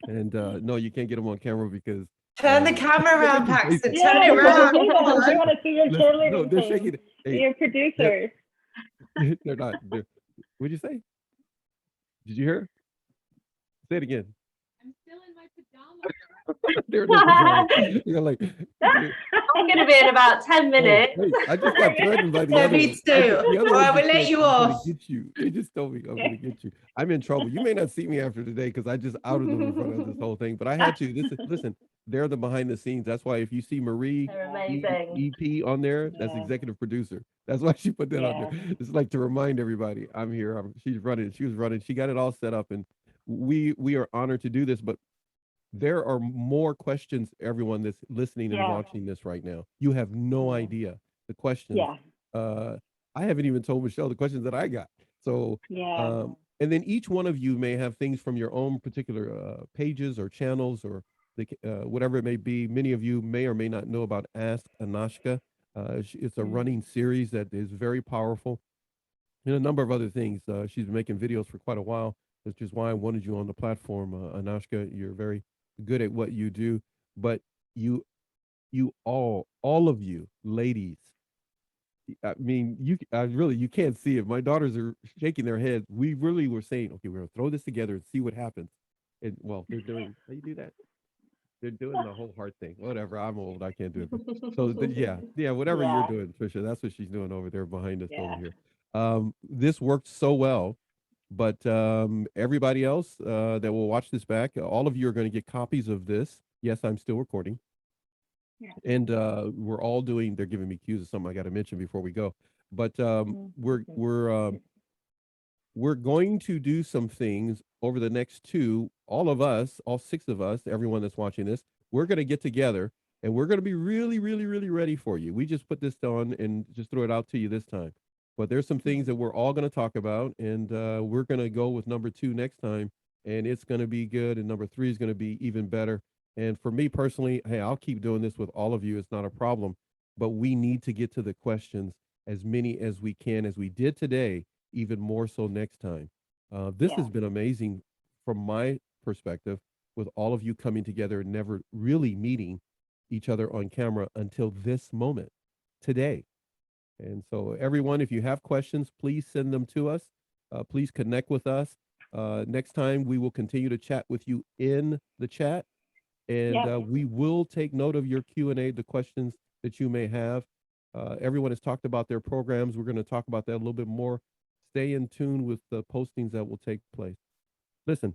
And no, you can't get them on camera because turn the camera around, Paxton. Yeah, Turn it around. I want to see your cheerleading. No, they're shaking it. Hey, your producers. They're not. What'd you say? Did you hear? Say it again. I'm still in my pajamas. They're in their pajamas. You're like, I'm going to be in about 10 minutes. Oh, wait, I just got threatened by the other Me one. too. The other Or I one will just let said, you "I'm gonna off." Get you. They just told me I'm going to get you. I'm in trouble. You may not see me after today because I just outed them in front of this whole thing, but I had to. Listen, they're the behind the scenes. That's why if you see Marie EP on there, that's executive producer. That's why she put that on there. It's like to remind everybody, I'm here. She's running. She was running. She got it all set up, and we are honored to do this. But there are more questions, everyone that's listening and watching this right now. You have no idea the questions. I haven't even told Michelle the questions that I got. So, and then each one of you may have things from your own particular pages or channels or whatever it may be. Many of you may or may not know about Ask Anashka. It's a running series that is very powerful, and a number of other things. She's been making videos for quite a while, which is why I wanted you on the platform, Anashka. You're very good at what you do, but you all of you ladies, I mean, you can't see it. My daughters are shaking their heads. We really were saying, okay, we're gonna throw this together and see what happens. And well, they're doing, how you do that? They're doing the whole heart thing. Whatever, I'm old, I can't do it. So whatever you're doing, Trisha, that's what she's doing over there behind us over here. This worked so well. But everybody else that will watch this back, all of you are going to get copies of this. Yes, I'm still recording. And we're all doing, they're giving me cues of something I got to mention before we go. But we're going to do some things over the next all of us, all 6 of us, everyone that's watching this, we're going to get together and we're going to be really, really, really ready for you. We just put this on and just throw it out to you this time. But there's some things that we're all going to talk about, and we're going to go with number 2 next time, and it's going to be good, and number 3 is going to be even better. And for me personally, hey, I'll keep doing this with all of you. It's not a problem, but we need to get to the questions, as many as we can, as we did today, even more so next time. This has been amazing from my perspective, with all of you coming together and never really meeting each other on camera until this moment today. And so everyone, if you have questions, please send them to us. Please connect with us. Next time, we will continue to chat with you in the chat. And we will take note of your Q&A, the questions that you may have. Everyone has talked about their programs. We're going to talk about that a little bit more. Stay in tune with the postings that will take place. Listen.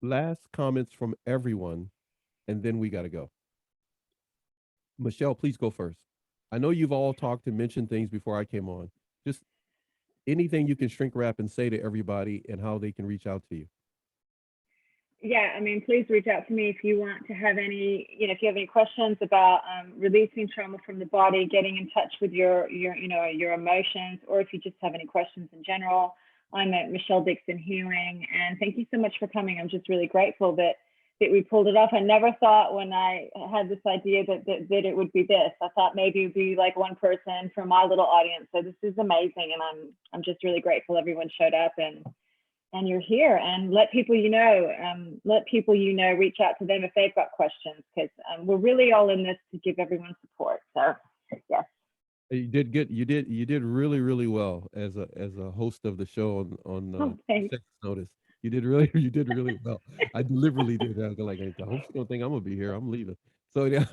Last comments from everyone, and then we got to go. Michelle, please go first. I know you've all talked and mentioned things before I came on. Just anything you can shrink wrap and say to everybody and how they can reach out to you. Yeah, I mean, please reach out to me if you want to have any, if you have any questions about releasing trauma from the body, getting in touch with your emotions, or if you just have any questions in general. I'm at Michelle Dixon Healing, and thank you so much for coming. I'm just really grateful that we pulled it off. I never thought when I had this idea that it would be this. I thought maybe it'd be like one person from my little audience. So this is amazing, and I'm just really grateful everyone showed up and you're here, and let people reach out to them if they've got questions, because we're really all in this to give everyone support. So yes. You did good. You did really, really well as a host of the show on Sex Notice. You did really well. I deliberately did. I was like, I hope she don't think I'm gonna be here. I'm leaving. So yeah,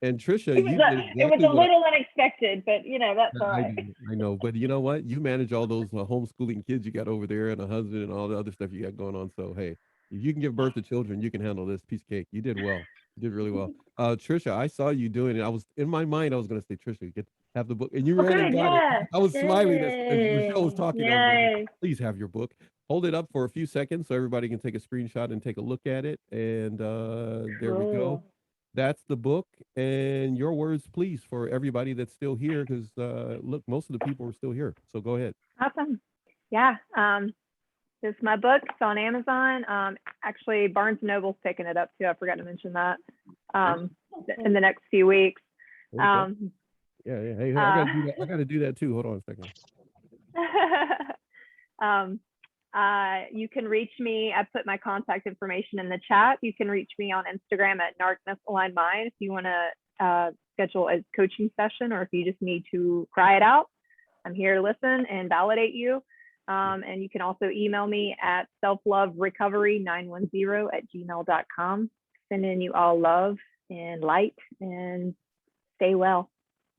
and Trisha, It was a little unexpected, but that's all right. I know, but you know what? You manage all those homeschooling kids you got over there, and a husband, and all the other stuff you got going on. So hey, if you can give birth to children, you can handle this piece of cake. You did well. You did really well. Trisha, I saw you doing it. I was in my mind. I was going to say, Trisha, have the book, and you ran and got it. I was smiling as Michelle was talking. I was like, please have your book. Hold it up for a few seconds so everybody can take a screenshot and take a look at it. And there we go. That's the book. And your words, please, for everybody that's still here, because look, most of the people are still here. So go ahead. Awesome. Yeah. This is my book. It's on Amazon. Actually, Barnes & Noble's picking it up too. I forgot to mention that in the next few weeks. Yeah. Hey, I gotta do that too. Hold on a second. You can reach me. I put my contact information in the chat. You can reach me on Instagram at NarcMisalignedMind if you want to schedule a coaching session, or if you just need to cry it out. I'm here to listen and validate you. And you can also email me at selfloverecovery910@gmail.com. Sending you all love and light, and stay well.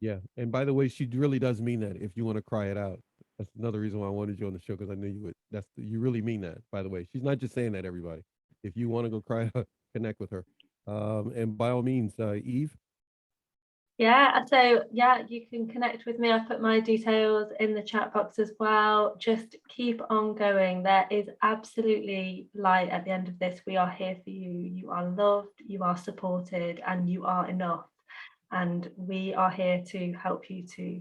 Yeah. And by the way, she really does mean that. If you want to cry it out, that's another reason why I wanted you on the show, because I knew you would. You really mean that, by the way. She's not just saying that, everybody. If you want to go cry out, connect with her. And by all means, Eve. Yeah, so yeah, you can connect with me. I've put my details in the chat box as well. Just keep on going. There is absolutely light at the end of this. We are here for you. You are loved, you are supported, and you are enough. And we are here to help you to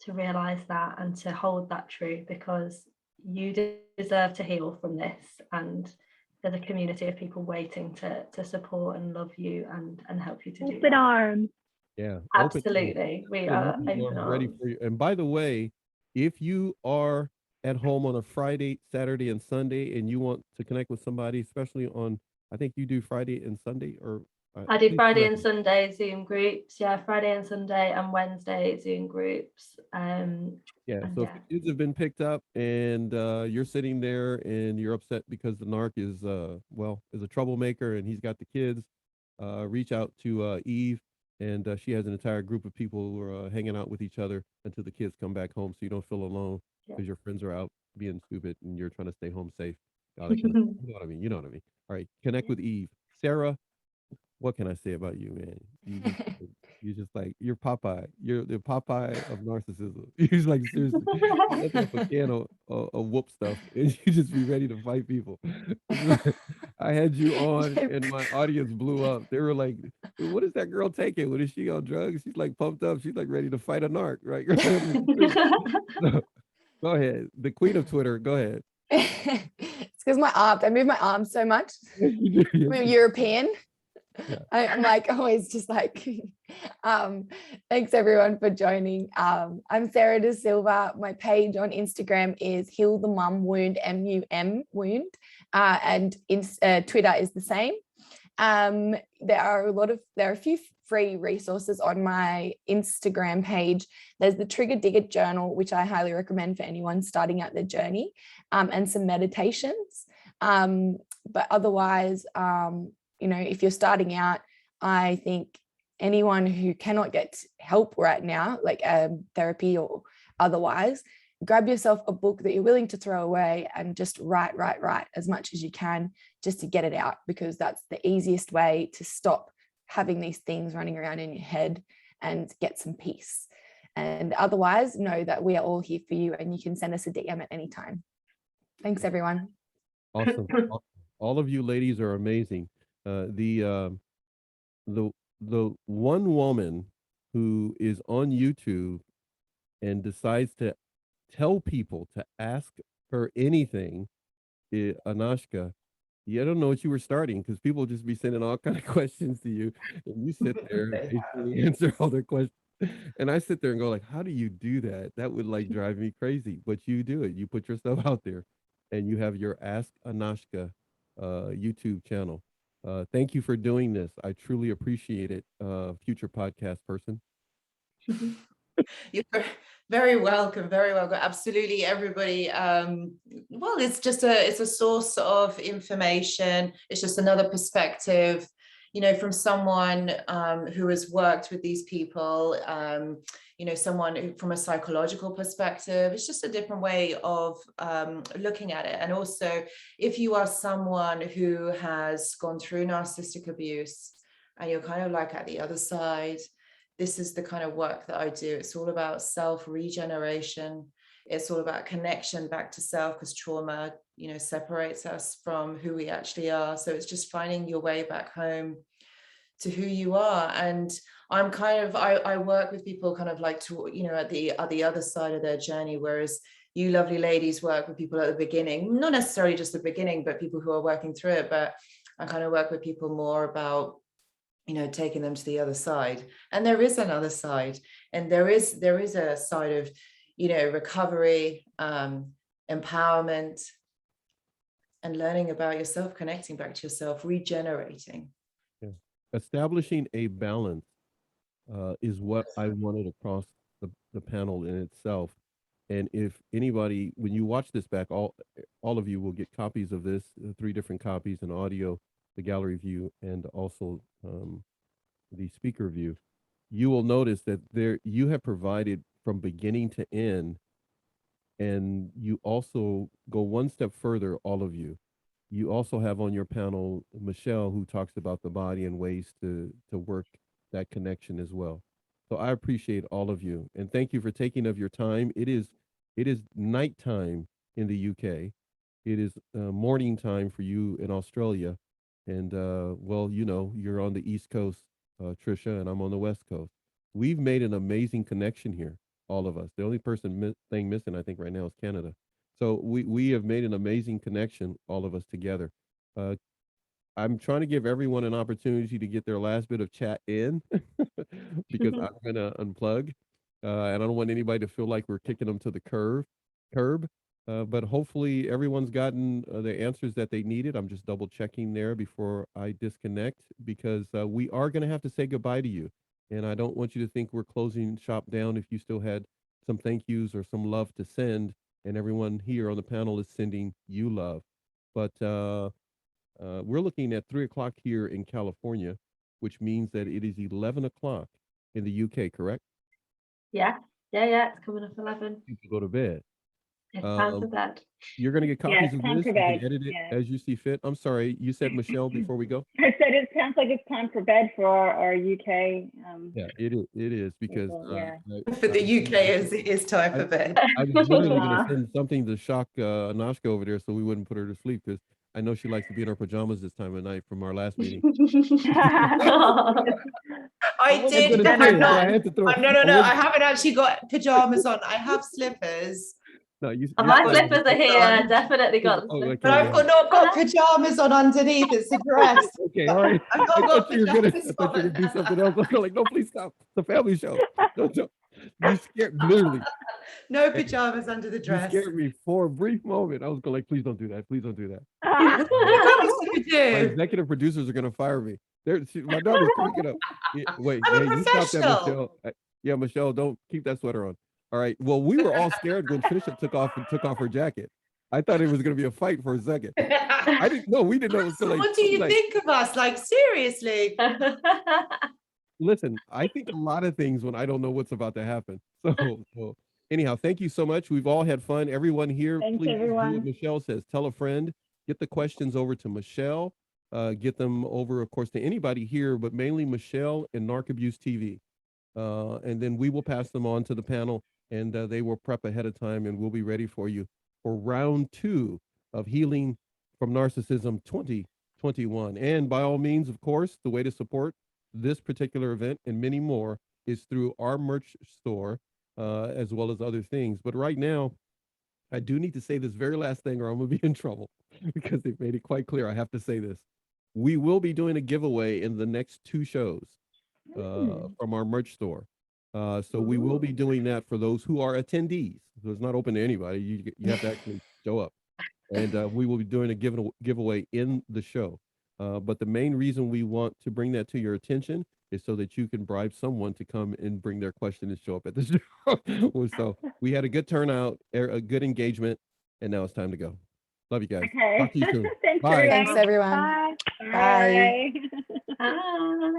realize that and to hold that true, because you deserve to heal from this. And there's a community of people waiting to support and love you and help you to do that. Open arms. Yeah, absolutely. We are open ready for you. And by the way, if you are at home on a Friday, Saturday, and Sunday, and you want to connect with somebody, especially on, I think you do Friday and Sunday, or I do Friday and Sunday Zoom groups. Yeah, Friday and Sunday and Wednesday Zoom groups. Yeah, so if the kids have been picked up and you're sitting there and you're upset because the narc is a troublemaker and he's got the kids, reach out to Eve. And she has an entire group of people who are hanging out with each other until the kids come back home, so you don't feel alone because your friends are out being stupid and you're trying to stay home safe. You know what I mean? You know what I mean? All right, connect with Eve. Sarah, what can I say about you, man? You're just like, you're Popeye. You're the Popeye of narcissism. You're just like, seriously, that's up a can of whoop stuff, and you just be ready to fight people. I had you on, and my audience blew up. They were like, what is that girl taking? What is she on drugs? She's like pumped up. She's like ready to fight a narc, right? So, go ahead. The queen of Twitter, go ahead. It's because my arms, I move my arms so much. I'm European. Yeah. I'm like always just like thanks everyone for joining. I'm Sarah De Silva. My page on Instagram is Heal the Mum Wound, MUM Wound, and Twitter is the same. There are a few free resources on my Instagram page. There's the Trigger Digger Journal, which I highly recommend for anyone starting out their journey, and some meditations. But otherwise, if you're starting out, I think anyone who cannot get help right now, like therapy or otherwise, grab yourself a book that you're willing to throw away and just write as much as you can just to get it out, because that's the easiest way to stop having these things running around in your head and get some peace. And otherwise, know that we are all here for you, and you can send us a DM at any time. Thanks, everyone. Awesome. All of you ladies are amazing. The one woman who is on YouTube and decides to tell people to ask her anything, Anashka, I don't know what you were starting, because people just be sending all kind of questions to you, and you sit there and patiently answer all their questions. And I sit there and go like, how do you do that? That would like drive me crazy. But you do it. You put yourself out there, and you have your Ask Anashka YouTube channel. Thank you for doing this. I truly appreciate it, future podcast person. You're very welcome, very welcome. Absolutely, everybody. Well, it's a source of information. It's just another perspective, you know, from someone who has worked with these people, you know, someone who, from a psychological perspective, it's just a different way of looking at it. And also, if you are someone who has gone through narcissistic abuse and you're kind of like at the other side, this is the kind of work that I do. It's all about self-regeneration. It's all about connection back to self, because trauma, you know, separates us from who we actually are. So it's just finding your way back home to who you are. And I'm kind of, I work with people kind of like, to, you know, at the other side of their journey, whereas you lovely ladies work with people at the beginning, not necessarily just the beginning, but people who are working through it. But I kind of work with people more about, you know, taking them to the other side. And there is another side, and there is a side of, you know, recovery, empowerment, and learning about yourself, connecting back to yourself, regenerating. Yeah. Establishing a balance is what I wanted across the panel in itself. And if anybody, when you watch this back, all of you will get copies of this, 3 different copies, an audio, the gallery view, and also the speaker view. You will notice that there you have provided from beginning to end, and you also go one step further, all of you. You also have on your panel Michelle, who talks about the body and ways to work that connection as well. So I appreciate all of you, and thank you for taking of your time. It is nighttime in the UK. It is morning time for you in Australia. And well, you know, you're on the East Coast, Trisha, and I'm on the West Coast. We've made an amazing connection here, all of us. The only thing missing, I think, right now is Canada. So we have made an amazing connection, all of us together. I'm trying to give everyone an opportunity to get their last bit of chat in because I'm gonna unplug, and I don't want anybody to feel like we're kicking them to the curb. But hopefully everyone's gotten the answers that they needed. I'm just double checking there before I disconnect, because we are going to have to say goodbye to you. And I don't want you to think we're closing shop down if you still had some thank yous or some love to send. And everyone here on the panel is sending you love. But we're looking at 3 o'clock here in California, which means that it is 11 o'clock in the UK, correct? Yeah, it's coming up 11. You can go to bed. It's time for bed. You're going to get Yeah, copies it's of time this. for You can bed. edit it Yeah. as you see fit. I'm sorry, you said Michelle before we go? I said it sounds like it's time for bed for our UK. Yeah, it is because people, yeah. For the UK, it's time for bed. I was literally going Aw. to send something to shock Anashka over there so we wouldn't put her to sleep, because I know she likes to be in her pajamas this time of night from our last meeting. I wasn't did, gonna and say I'm it, but not. I had to throw. No, I haven't actually got pajamas on. I have slippers. No, My got slippers are here. on. Definitely got Oh, slippers. okay, But I've not got pajamas on underneath. It's a dress. Okay, all right. I've I not got thought you were gonna pajamas do something else. I was like, no, please stop. It's a family show. Don't. You scared, literally. No pajamas under the You dress. scared me for a brief moment. I was going like, please don't do that. Please don't do that. What do you want me My to do? executive producers are going to fire me. My daughter's cracking up. Wait, I'm a hey, you stop that, professional. Michelle. Yeah, Michelle, don't keep that sweater on. All right. Well, we were all scared when Trisha took off her jacket. I thought it was going to be a fight for a second. I didn't know. We didn't know. So like, What do you think of us? Like, seriously? Listen, I think a lot of things when I don't know what's about to happen. So anyhow, thank you so much. We've all had fun. Everyone here, Thanks, please do everyone. what Michelle says. Tell a friend. Get the questions over to Michelle. Get them over, of course, to anybody here, but mainly Michelle and Narc Abuse TV. and then we will pass them on to the panel, and they will prep ahead of time, and we'll be ready for you for round 2 of Healing from Narcissism 2021. And by all means, of course, the way to support this particular event and many more is through our merch store, as well as other things. But right now, I do need to say this very last thing, or I'm going to be in trouble because they've made it quite clear. I have to say this. We will be doing a giveaway in the next 2 shows from our merch store. So we will be doing that for those who are attendees. So it's not open to anybody. You have to actually show up. And we will be doing a giveaway in the show. But the main reason we want to bring that to your attention is so that you can bribe someone to come and bring their question and show up at the show. So we had a good turnout, a good engagement, and now it's time to go. Love you guys. Okay. Talk to you soon. Thanks, Bye. everyone. Thanks, everyone. Bye. Bye. Bye. Ah.